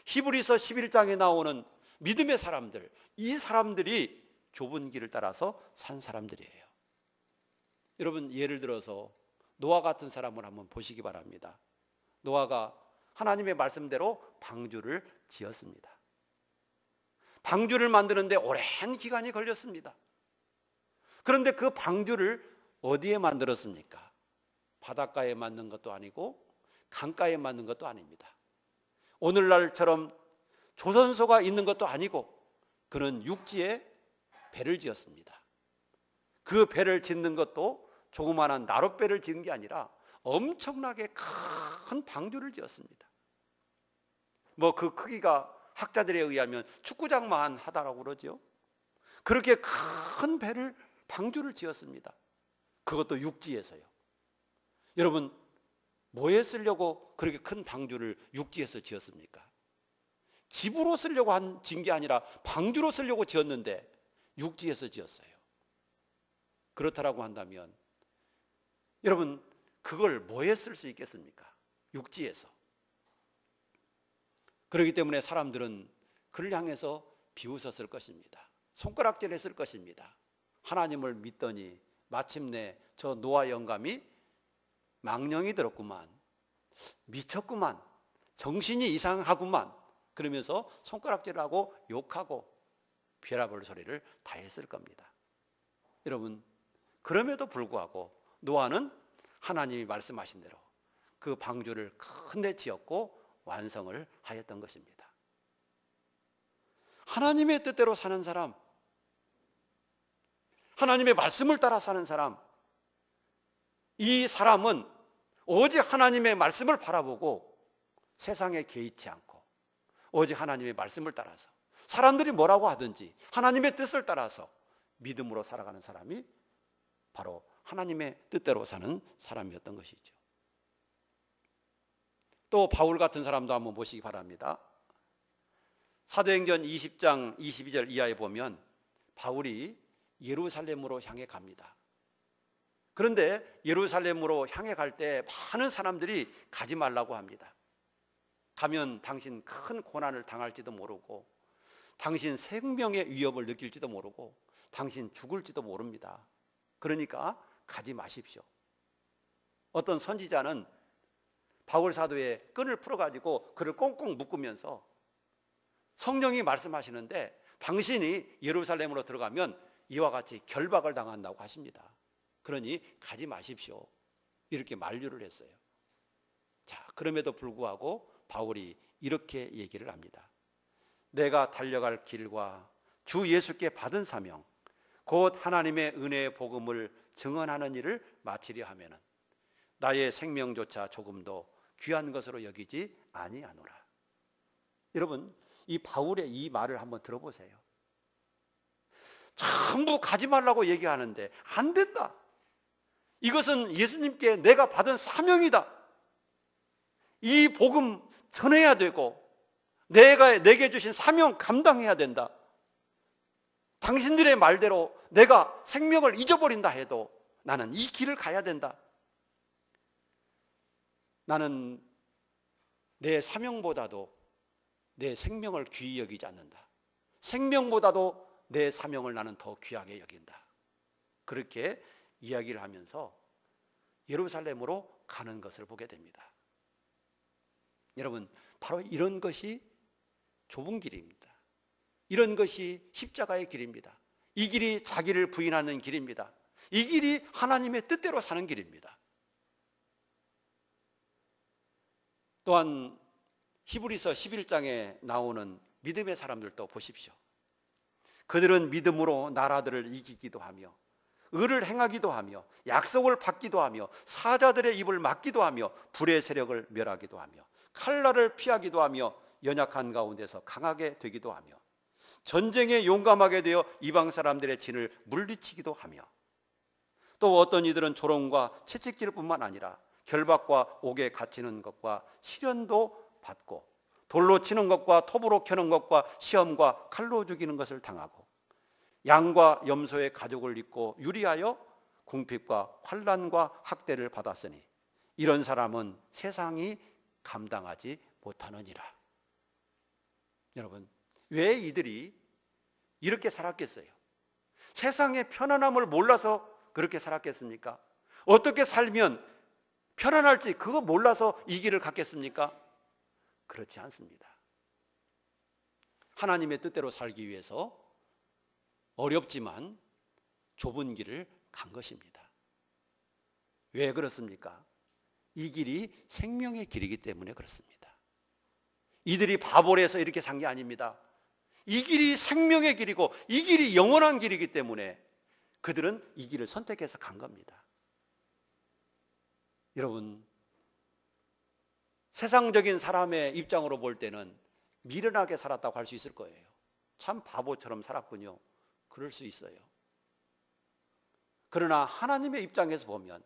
Speaker 1: 히브리서 11장에 나오는 믿음의 사람들, 이 사람들이 좁은 길을 따라서 산 사람들이에요. 여러분, 예를 들어서 노아 같은 사람을 한번 보시기 바랍니다. 노아가 하나님의 말씀대로 방주를 지었습니다. 방주를 만드는데 오랜 기간이 걸렸습니다. 그런데 그 방주를 어디에 만들었습니까? 바닷가에 만든 것도 아니고 강가에 만든 것도 아닙니다. 오늘날처럼 조선소가 있는 것도 아니고 그는 육지에 배를 지었습니다. 그 배를 짓는 것도 조그마한 나룻배를 지은 게 아니라 엄청나게 큰 방주를 지었습니다. 뭐 그 크기가 학자들에 의하면 축구장만 하다라고 그러죠. 그렇게 큰 배를 방주를 지었습니다. 그것도 육지에서요. 여러분, 뭐에 쓰려고 그렇게 큰 방주를 육지에서 지었습니까? 집으로 쓰려고 지은 게 아니라 방주로 쓰려고 지었는데 육지에서 지었어요. 그렇다라고 한다면 여러분, 그걸 뭐에 쓸 수 있겠습니까? 육지에서. 그렇기 때문에 사람들은 그를 향해서 비웃었을 것입니다. 손가락질했을 것입니다. 하나님을 믿더니 마침내 저 노아 영감이 망령이 들었구만, 미쳤구만, 정신이 이상하구만, 그러면서 손가락질하고 욕하고 별아볼 소리를 다 했을 겁니다. 여러분, 그럼에도 불구하고 노아는 하나님이 말씀하신 대로 그 방주를 큰데 지었고 완성을 하였던 것입니다. 하나님의 뜻대로 사는 사람, 하나님의 말씀을 따라 사는 사람, 이 사람은 오직 하나님의 말씀을 바라보고 세상에 개의치 않고 오직 하나님의 말씀을 따라서 사람들이 뭐라고 하든지 하나님의 뜻을 따라서 믿음으로 살아가는 사람이 바로 하나님의 뜻대로 사는 사람이었던 것이죠. 또 바울 같은 사람도 한번 보시기 바랍니다. 사도행전 20장 22절 이하에 보면 바울이 예루살렘으로 향해 갑니다. 그런데 예루살렘으로 향해 갈 때 많은 사람들이 가지 말라고 합니다. 가면 당신 큰 고난을 당할지도 모르고, 당신 생명의 위협을 느낄지도 모르고, 당신 죽을지도 모릅니다. 그러니까 가지 마십시오. 어떤 선지자는 바울 사도의 끈을 풀어가지고 그를 꽁꽁 묶으면서 성령이 말씀하시는데, 당신이 예루살렘으로 들어가면 이와 같이 결박을 당한다고 하십니다. 그러니 가지 마십시오. 이렇게 만류를 했어요. 자, 그럼에도 불구하고 바울이 이렇게 얘기를 합니다. 내가 달려갈 길과 주 예수께 받은 사명, 곧 하나님의 은혜의 복음을 증언하는 일을 마치려 하면은 나의 생명조차 조금도 귀한 것으로 여기지 아니하노라. 여러분, 이 바울의 이 말을 한번 들어보세요. 전부 가지 말라고 얘기하는데 안 된다. 이것은 예수님께 내가 받은 사명이다. 이 복음 전해야 되고 내게 주신 사명 감당해야 된다. 당신들의 말대로 내가 생명을 잊어버린다 해도 나는 이 길을 가야 된다. 나는 내 사명보다도 내 생명을 귀히 여기지 않는다. 생명보다도 내 사명을 나는 더 귀하게 여긴다. 그렇게 이야기를 하면서 예루살렘으로 가는 것을 보게 됩니다. 여러분, 바로 이런 것이 좁은 길입니다. 이런 것이 십자가의 길입니다. 이 길이 자기를 부인하는 길입니다. 이 길이 하나님의 뜻대로 사는 길입니다. 또한 히브리서 11장에 나오는 믿음의 사람들도 보십시오. 그들은 믿음으로 나라들을 이기기도 하며 의를 행하기도 하며 약속을 받기도 하며 사자들의 입을 막기도 하며 불의 세력을 멸하기도 하며 칼날을 피하기도 하며 연약한 가운데서 강하게 되기도 하며 전쟁에 용감하게 되어 이방 사람들의 진을 물리치기도 하며 또 어떤 이들은 조롱과 채찍질 뿐만 아니라 결박과 옥에 갇히는 것과 시련도 받고 돌로 치는 것과 톱으로 켜는 것과 시험과 칼로 죽이는 것을 당하고 양과 염소의 가죽을 입고 유리하여 궁핍과 환난과 학대를 받았으니 이런 사람은 세상이 감당하지 못하느니라. 여러분, 왜 이들이 이렇게 살았겠어요? 세상의 편안함을 몰라서 그렇게 살았겠습니까? 어떻게 살면 편안할지 그거 몰라서 이 길을 갔겠습니까? 그렇지 않습니다. 하나님의 뜻대로 살기 위해서 어렵지만 좁은 길을 간 것입니다. 왜 그렇습니까? 이 길이 생명의 길이기 때문에 그렇습니다. 이들이 바보라서 이렇게 산 게 아닙니다. 이 길이 생명의 길이고 이 길이 영원한 길이기 때문에 그들은 이 길을 선택해서 간 겁니다. 여러분, 세상적인 사람의 입장으로 볼 때는 미련하게 살았다고 할 수 있을 거예요. 참 바보처럼 살았군요. 그럴 수 있어요. 그러나 하나님의 입장에서 보면,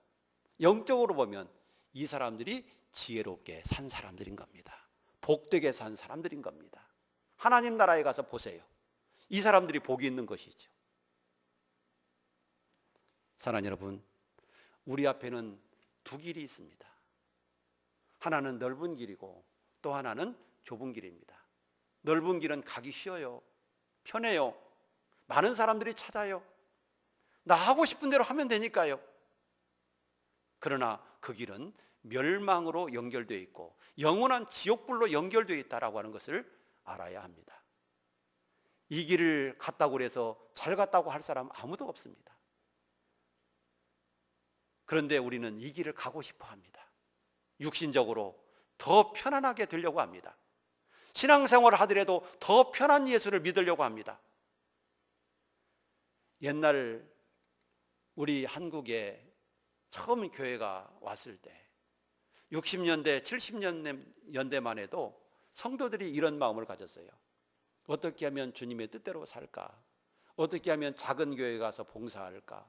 Speaker 1: 영적으로 보면 이 사람들이 지혜롭게 산 사람들인 겁니다. 복되게 산 사람들인 겁니다. 하나님 나라에 가서 보세요. 이 사람들이 복이 있는 것이죠. 사랑하는 여러분, 우리 앞에는 두 길이 있습니다. 하나는 넓은 길이고 또 하나는 좁은 길입니다. 넓은 길은 가기 쉬워요. 편해요. 많은 사람들이 찾아요. 나 하고 싶은 대로 하면 되니까요. 그러나 그 길은 멸망으로 연결되어 있고 영원한 지옥불로 연결되어 있다라고 하는 것을 알아야 합니다. 이 길을 갔다고 해서 잘 갔다고 할 사람 아무도 없습니다. 그런데 우리는 이 길을 가고 싶어 합니다. 육신적으로 더 편안하게 되려고 합니다. 신앙생활을 하더라도 더 편한 예수를 믿으려고 합니다. 옛날 우리 한국에 처음 교회가 왔을 때 60년대, 70년대만 해도 성도들이 이런 마음을 가졌어요. 어떻게 하면 주님의 뜻대로 살까? 어떻게 하면 작은 교회에 가서 봉사할까?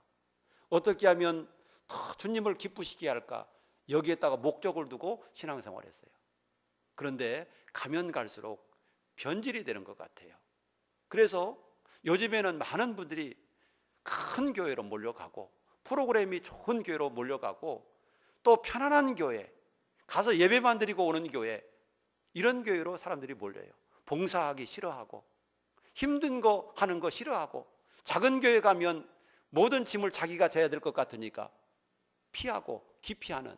Speaker 1: 어떻게 하면 더 주님을 기쁘시게 할까? 여기에다가 목적을 두고 신앙생활을 했어요. 그런데 가면 갈수록 변질이 되는 것 같아요. 그래서 요즘에는 많은 분들이 큰 교회로 몰려가고 프로그램이 좋은 교회로 몰려가고 또 편안한 교회, 가서 예배만 드리고 오는 교회, 이런 교회로 사람들이 몰려요. 봉사하기 싫어하고 힘든 거 하는 거 싫어하고 작은 교회 가면 모든 짐을 자기가 져야 될 것 같으니까 피하고 기피하는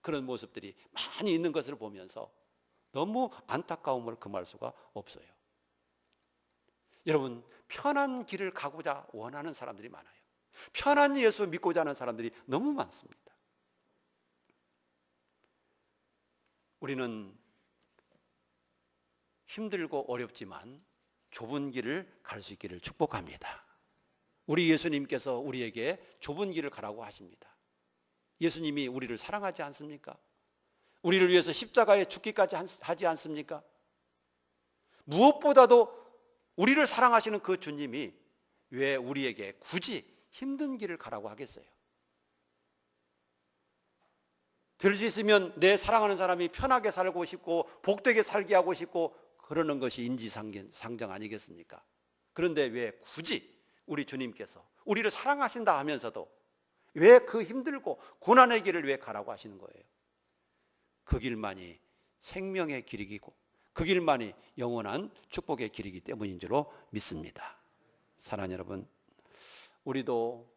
Speaker 1: 그런 모습들이 많이 있는 것을 보면서 너무 안타까움을 금할 수가 없어요. 여러분, 편한 길을 가고자 원하는 사람들이 많아요. 편한 예수 믿고자 하는 사람들이 너무 많습니다. 우리는 힘들고 어렵지만 좁은 길을 갈 수 있기를 축복합니다. 우리 예수님께서 우리에게 좁은 길을 가라고 하십니다. 예수님이 우리를 사랑하지 않습니까? 우리를 위해서 십자가에 죽기까지 하지 않습니까? 무엇보다도 우리를 사랑하시는 그 주님이 왜 우리에게 굳이 힘든 길을 가라고 하겠어요? 될 수 있으면 내 사랑하는 사람이 편하게 살고 싶고 복되게 살게 하고 싶고 그러는 것이 인지상정 아니겠습니까? 그런데 왜 굳이 우리 주님께서 우리를 사랑하신다 하면서도 왜 그 힘들고 고난의 길을 왜 가라고 하시는 거예요? 그 길만이 생명의 길이고 그 길만이 영원한 축복의 길이기 때문인 줄로 믿습니다. 사랑하는 여러분, 우리도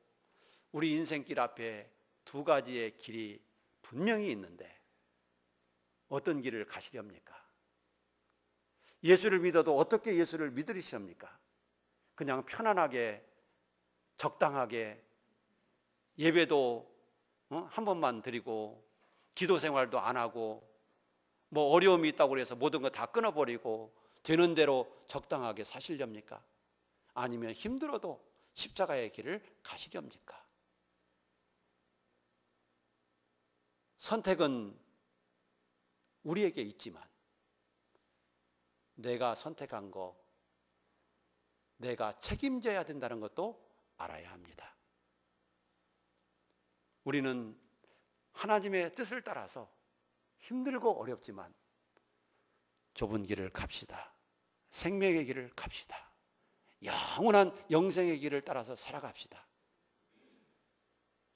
Speaker 1: 우리 인생길 앞에 두 가지의 길이 분명히 있는데 어떤 길을 가시렵니까? 예수를 믿어도 어떻게 예수를 믿으시렵니까? 그냥 편안하게 적당하게 예배도 한 번만 드리고 기도 생활도 안 하고 뭐 어려움이 있다고 해서 모든 거 다 끊어버리고 되는 대로 적당하게 사시렵니까? 아니면 힘들어도 십자가의 길을 가시렵니까? 선택은 우리에게 있지만 내가 선택한 거 내가 책임져야 된다는 것도 알아야 합니다. 우리는 하나님의 뜻을 따라서 힘들고 어렵지만 좁은 길을 갑시다. 생명의 길을 갑시다. 영원한 영생의 길을 따라서 살아갑시다.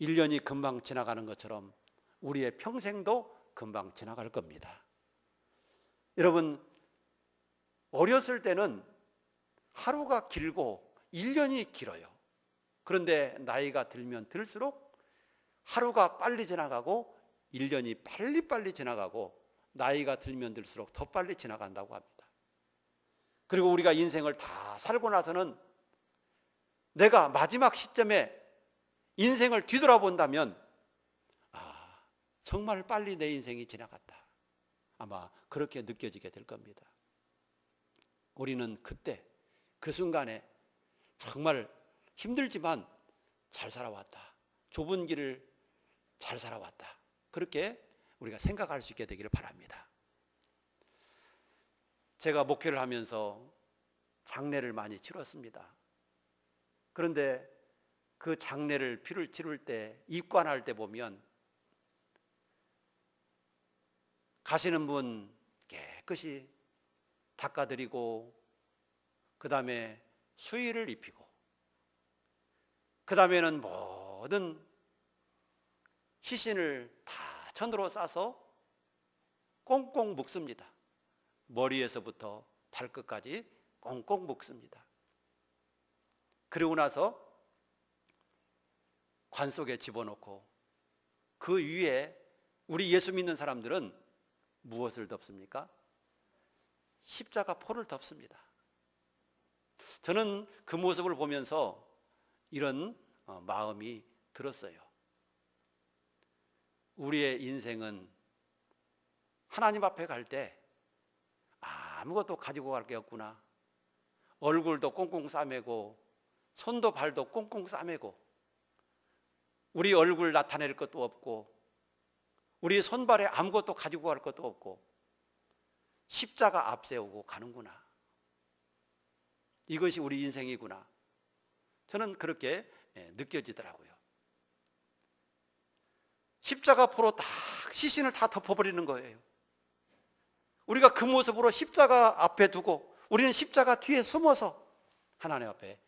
Speaker 1: 1년이 금방 지나가는 것처럼 우리의 평생도 금방 지나갈 겁니다. 여러분, 어렸을 때는 하루가 길고 1년이 길어요. 그런데 나이가 들면 들수록 하루가 빨리 지나가고 1년이 빨리빨리 지나가고 나이가 들면 들수록 더 빨리 지나간다고 합니다. 그리고 우리가 인생을 다 살고 나서는 내가 마지막 시점에 인생을 뒤돌아본다면 정말 빨리 내 인생이 지나갔다. 아마 그렇게 느껴지게 될 겁니다. 우리는 그때 그 순간에 정말 힘들지만 잘 살아왔다. 좁은 길을 잘 살아왔다. 그렇게 우리가 생각할 수 있게 되기를 바랍니다. 제가 목회를 하면서 장례를 많이 치렀습니다. 그런데 그 장례를 피를 치를 때 입관할 때 보면 가시는 분 깨끗이 닦아드리고 그 다음에 수의를 입히고 그 다음에는 모든 시신을 다 천으로 싸서 꽁꽁 묶습니다. 머리에서부터 발끝까지 꽁꽁 묶습니다. 그리고 나서 관 속에 집어넣고 그 위에 우리 예수 믿는 사람들은 무엇을 덮습니까? 십자가 포를 덮습니다. 저는 그 모습을 보면서 이런 마음이 들었어요. 우리의 인생은 하나님 앞에 갈 때 아무것도 가지고 갈 게 없구나. 얼굴도 꽁꽁 싸매고 손도 발도 꽁꽁 싸매고 우리 얼굴 나타낼 것도 없고 우리 손발에 아무것도 가지고 갈 것도 없고 십자가 앞세우고 가는구나. 이것이 우리 인생이구나. 저는 그렇게 느껴지더라고요. 십자가 포로 딱 시신을 다 덮어버리는 거예요. 우리가 그 모습으로 십자가 앞에 두고 우리는 십자가 뒤에 숨어서 하나님 앞에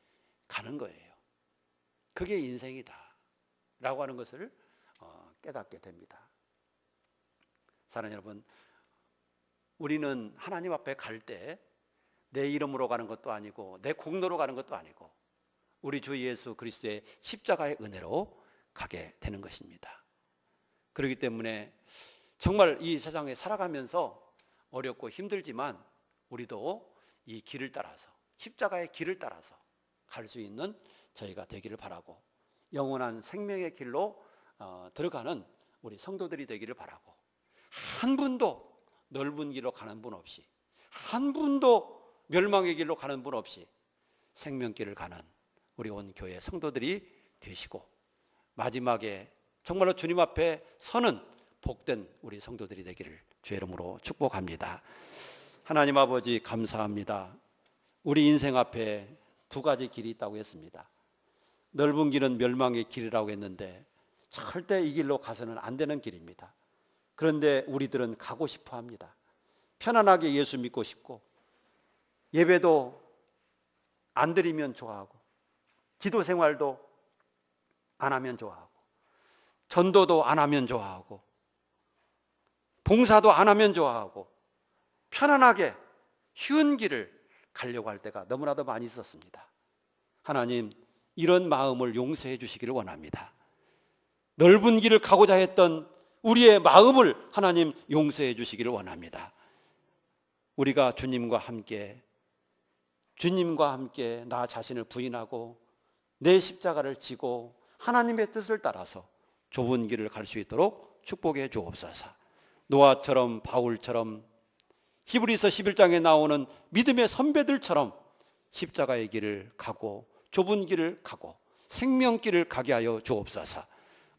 Speaker 1: 가는 거예요. 그게 인생이다. 라고 하는 것을 깨닫게 됩니다. 사랑하는 여러분, 우리는 하나님 앞에 갈 때 내 이름으로 가는 것도 아니고 내 공로로 가는 것도 아니고 우리 주 예수 그리스도의 십자가의 은혜로 가게 되는 것입니다. 그렇기 때문에 정말 이 세상에 살아가면서 어렵고 힘들지만 우리도 이 길을 따라서, 십자가의 길을 따라서 갈 수 있는 저희가 되기를 바라고, 영원한 생명의 길로 들어가는 우리 성도들이 되기를 바라고, 한 분도 넓은 길로 가는 분 없이, 한 분도 멸망의 길로 가는 분 없이 생명길을 가는 우리 온 교회 성도들이 되시고, 마지막에 정말로 주님 앞에 서는 복된 우리 성도들이 되기를 주의 이름으로 축복합니다. 하나님 아버지, 감사합니다. 우리 인생 앞에 두 가지 길이 있다고 했습니다. 넓은 길은 멸망의 길이라고 했는데 절대 이 길로 가서는 안 되는 길입니다. 그런데 우리들은 가고 싶어 합니다. 편안하게 예수 믿고 싶고, 예배도 안 드리면 좋아하고, 기도 생활도 안 하면 좋아하고, 전도도 안 하면 좋아하고, 봉사도 안 하면 좋아하고, 편안하게 쉬운 길을 가려고 할 때가 너무나도 많이 있었습니다. 하나님, 이런 마음을 용서해 주시기를 원합니다. 넓은 길을 가고자 했던 우리의 마음을 하나님 용서해 주시기를 원합니다. 우리가 주님과 함께 나 자신을 부인하고 내 십자가를 지고 하나님의 뜻을 따라서 좁은 길을 갈 수 있도록 축복해 주옵소서. 노아처럼, 바울처럼, 히브리서 11장에 나오는 믿음의 선배들처럼 십자가의 길을 가고 좁은 길을 가고 생명길을 가게 하여 주옵소서.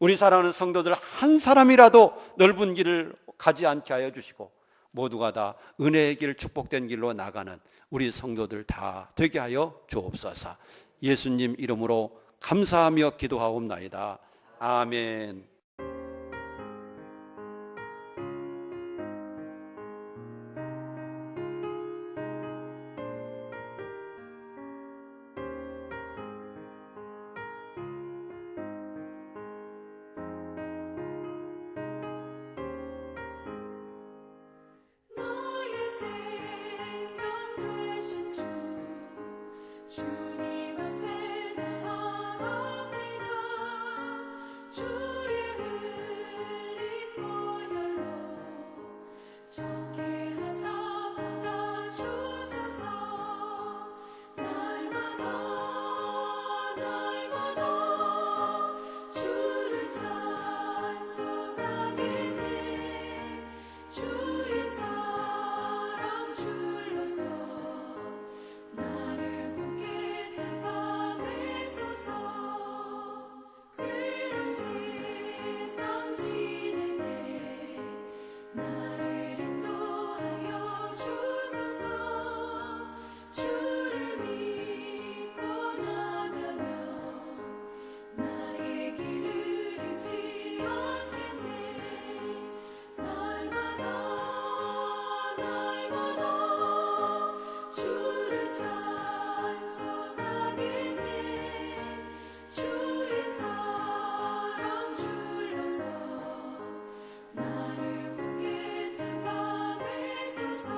Speaker 1: 우리 사랑하는 성도들 한 사람이라도 넓은 길을 가지 않게 하여 주시고, 모두가 다 은혜의 길, 축복된 길로 나가는 우리 성도들 다 되게 하여 주옵소서. 예수님 이름으로 감사하며 기도하옵나이다. 아멘.
Speaker 3: 주님 앞에 나아갑니다. 주의 흘린 보혈로 정케 하사 받아주소서. 날마다 주를 찬송하겠네. 주의 사랑 줄로서 나를 굳게 잡아매소서. 괴로운 세상 지낼 때 나를 인도하여 주소서. 주를 믿고 나가면 나의 길을 잃지 않겠네. 날마다 주를 찬송하겠네. 주의 사랑 줄로서 나를 굳게 잡아매소서.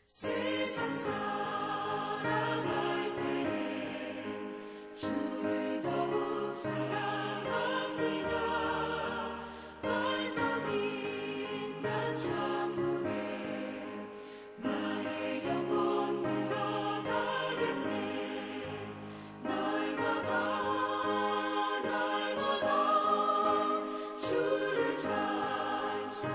Speaker 3: 세상 살아갈 때 주를 더욱 사랑합니다. 밝고 빛난 천국에 나의 영혼 들어가겠네. 날마다 주를 찬송하겠네.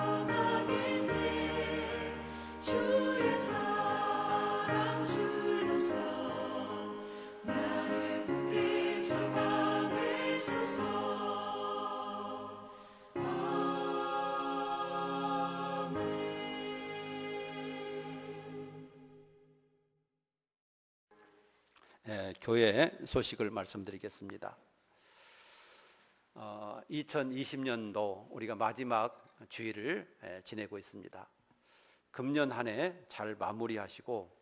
Speaker 3: 주의 사랑 줄로서
Speaker 1: 교회 소식을 말씀드리겠습니다. 2020년도 우리가 마지막 주일을 지내고 있습니다. 금년 한 해 잘 마무리하시고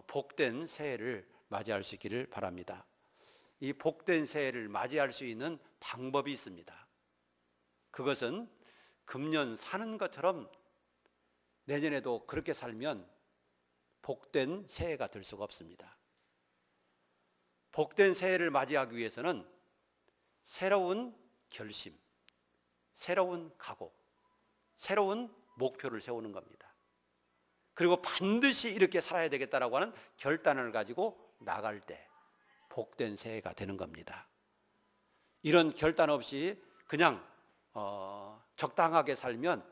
Speaker 1: 복된 새해를 맞이할 수 있기를 바랍니다. 이 복된 새해를 맞이할 수 있는 방법이 있습니다. 그것은 금년 사는 것처럼 내년에도 그렇게 살면 복된 새해가 될 수가 없습니다. 복된 새해를 맞이하기 위해서는 새로운 결심, 새로운 각오, 새로운 목표를 세우는 겁니다. 그리고 반드시 이렇게 살아야 되겠다라고 하는 결단을 가지고 나갈 때 복된 새해가 되는 겁니다. 이런 결단 없이 그냥 적당하게 살면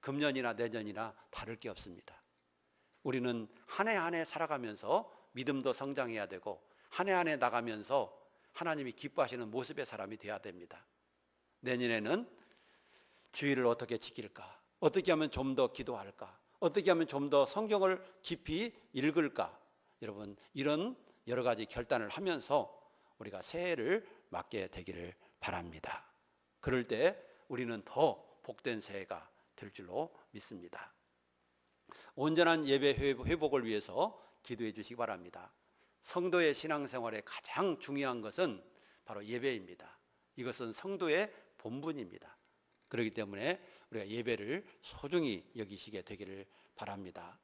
Speaker 1: 금년이나 내년이나 다를 게 없습니다. 우리는 한 해 한 해 살아가면서 믿음도 성장해야 되고 한 해 한 해 나가면서 하나님이 기뻐하시는 모습의 사람이 되어야 됩니다. 내년에는 주일을 어떻게 지킬까? 어떻게 하면 좀 더 기도할까? 어떻게 하면 좀 더 성경을 깊이 읽을까? 여러분, 이런 여러 가지 결단을 하면서 우리가 새해를 맞게 되기를 바랍니다. 그럴 때 우리는 더 복된 새해가 될 줄로 믿습니다. 온전한 예배 회복을 위해서 기도해 주시기 바랍니다. 성도의 신앙생활에 가장 중요한 것은 바로 예배입니다. 이것은 성도의 본분입니다. 그렇기 때문에 우리가 예배를 소중히 여기시게 되기를 바랍니다.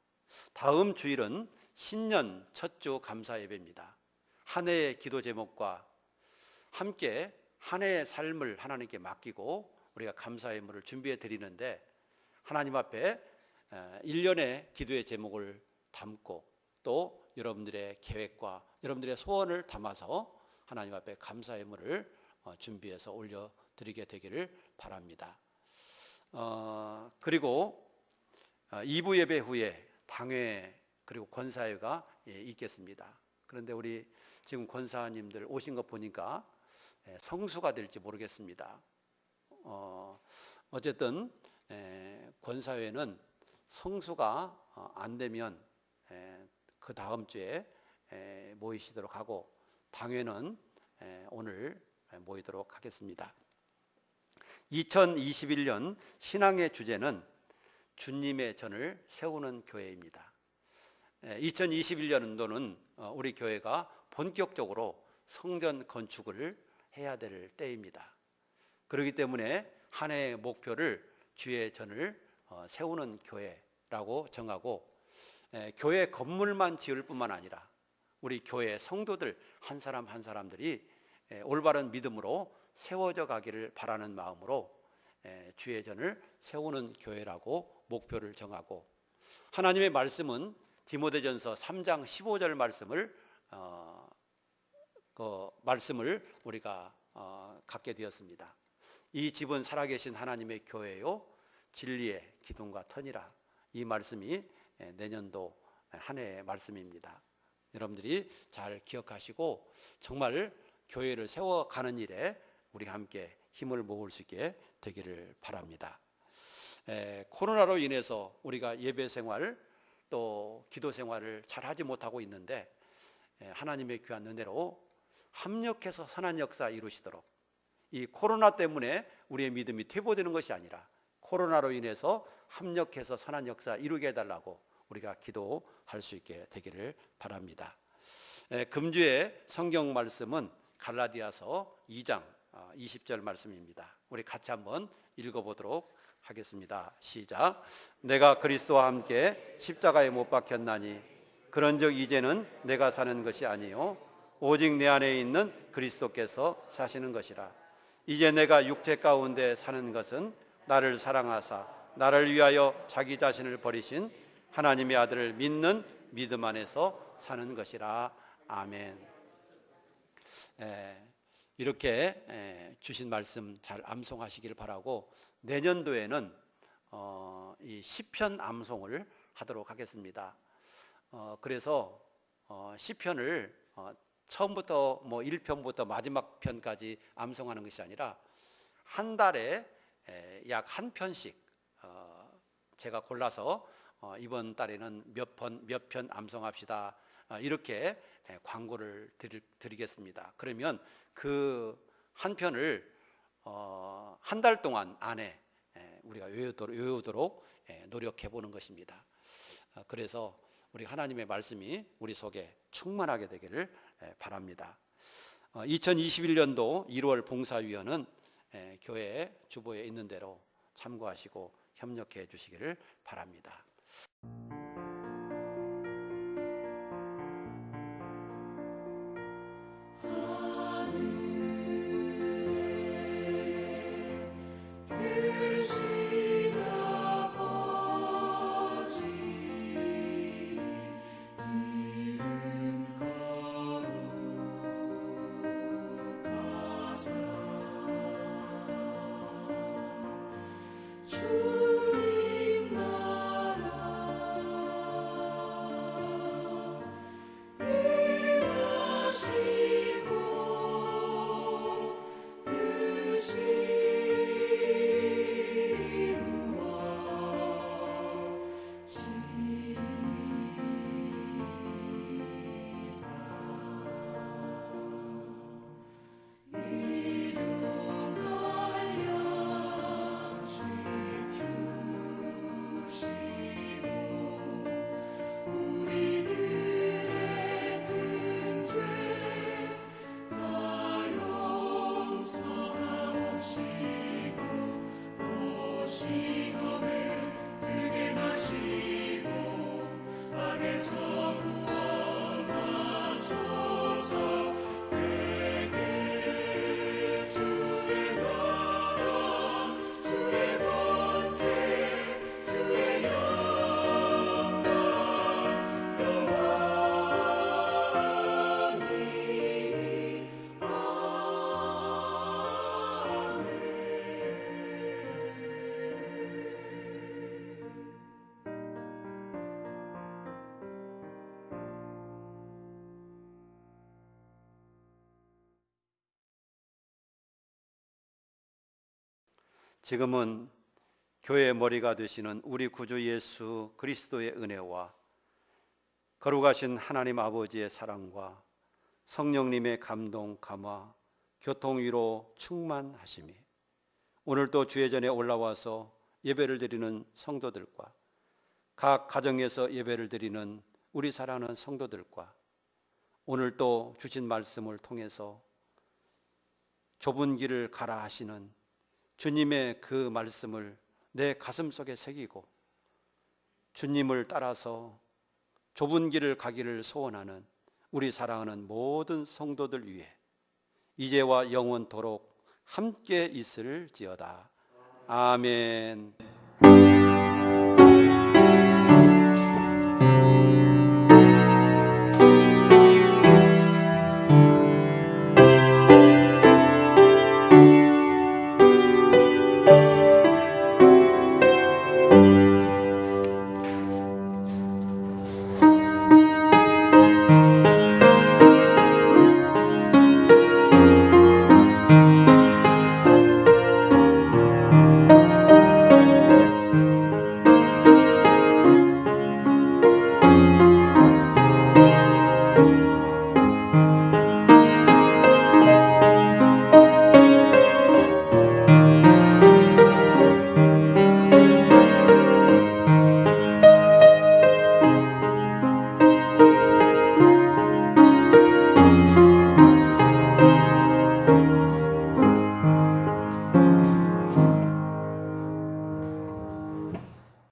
Speaker 1: 다음 주일은 신년 첫 주 감사 예배입니다. 한 해의 기도 제목과 함께 한 해의 삶을 하나님께 맡기고 우리가 감사 예물을 준비해 드리는데 하나님 앞에 1년의 기도의 제목을 담고 또 여러분들의 계획과 여러분들의 소원을 담아서 하나님 앞에 감사 예물을 준비해서 올려드리게 되기를 바랍니다. 그리고 2부 예배 후에 당회 그리고 권사회가 있겠습니다. 그런데 우리 지금 권사님들 오신 것 보니까 성수가 될지 모르겠습니다. 어쨌든 권사회는 성수가 안 되면 그 다음 주에 모이시도록 하고 당회는 오늘 모이도록 하겠습니다. 2021년 신앙의 주제는 주님의 전을 세우는 교회입니다. 2021년도는 우리 교회가 본격적으로 성전 건축을 해야 될 때입니다. 그렇기 때문에 한 해의 목표를 주의 전을 세우는 교회라고 정하고 교회 건물만 지을 뿐만 아니라 우리 교회 성도들 한 사람 한 사람들이 올바른 믿음으로 세워져 가기를 바라는 마음으로 주의 전을 세우는 교회라고 목표를 정하고 하나님의 말씀은 디모데전서 3장 15절 말씀을 우리가 갖게 되었습니다. 이 집은 살아계신 하나님의 교회요 진리의 기둥과 터니라. 이 말씀이 내년도 한 해의 말씀입니다. 여러분들이 잘 기억하시고 정말 교회를 세워가는 일에 우리 함께 힘을 모을 수 있게 되기를 바랍니다. 코로나로 인해서 우리가 예배 생활 또 기도 생활을 잘 하지 못하고 있는데 하나님의 귀한 은혜로 합력해서 선한 역사 이루시도록 이 코로나 때문에 우리의 믿음이 퇴보되는 것이 아니라 코로나로 인해서 합력해서 선한 역사 이루게 해달라고 우리가 기도할 수 있게 되기를 바랍니다. 금주의 성경 말씀은 갈라디아서 2장 20절 말씀입니다. 우리 같이 한번 읽어보도록 하겠습니다. 시작. 내가 그리스도와 함께 십자가에 못 박혔나니 그런즉 이제는 내가 사는 것이 아니요 오직 내 안에 있는 그리스도께서 사시는 것이라. 이제 내가 육체 가운데 사는 것은 나를 사랑하사 나를 위하여 자기 자신을 버리신 하나님의 아들을 믿는 믿음 안에서 사는 것이라. 아멘. 이렇게 주신 말씀 잘 암송하시길 바라고 내년도에는 이 시편 암송을 하도록 하겠습니다. 그래서 시편을 처음부터 1편부터 마지막 편까지 암송하는 것이 아니라 한 달에 약 한 편씩 제가 골라서 이번 달에는 몇 편 암송합시다 이렇게 광고를 드리겠습니다. 그러면 그 한 편을 한 달 동안 안에 우리가 외우도록 노력해 보는 것입니다. 그래서 우리 하나님의 말씀이 우리 속에 충만하게 되기를 바랍니다. 2021년도 1월 봉사위원은 교회 주보에 있는 대로 참고하시고 협력해 주시기를 바랍니다.
Speaker 3: 계신 아버지 이름 거룩하사 주님 나라 일하시고 뜻이
Speaker 1: 지금은 교회의 머리가 되시는 우리 구주 예수 그리스도의 은혜와 거룩하신 하나님 아버지의 사랑과 성령님의 감동, 감화, 교통, 위로, 충만하심이 오늘도 주의 전에 올라와서 예배를 드리는 성도들과 각 가정에서 예배를 드리는 우리 사랑하는 성도들과 오늘 또 주신 말씀을 통해서 좁은 길을 가라 하시는 주님의 그 말씀을 내 가슴 속에 새기고 주님을 따라서 좁은 길을 가기를 소원하는 우리 사랑하는 모든 성도들 위해 이제와 영원토록 함께 있을지어다. 아멘.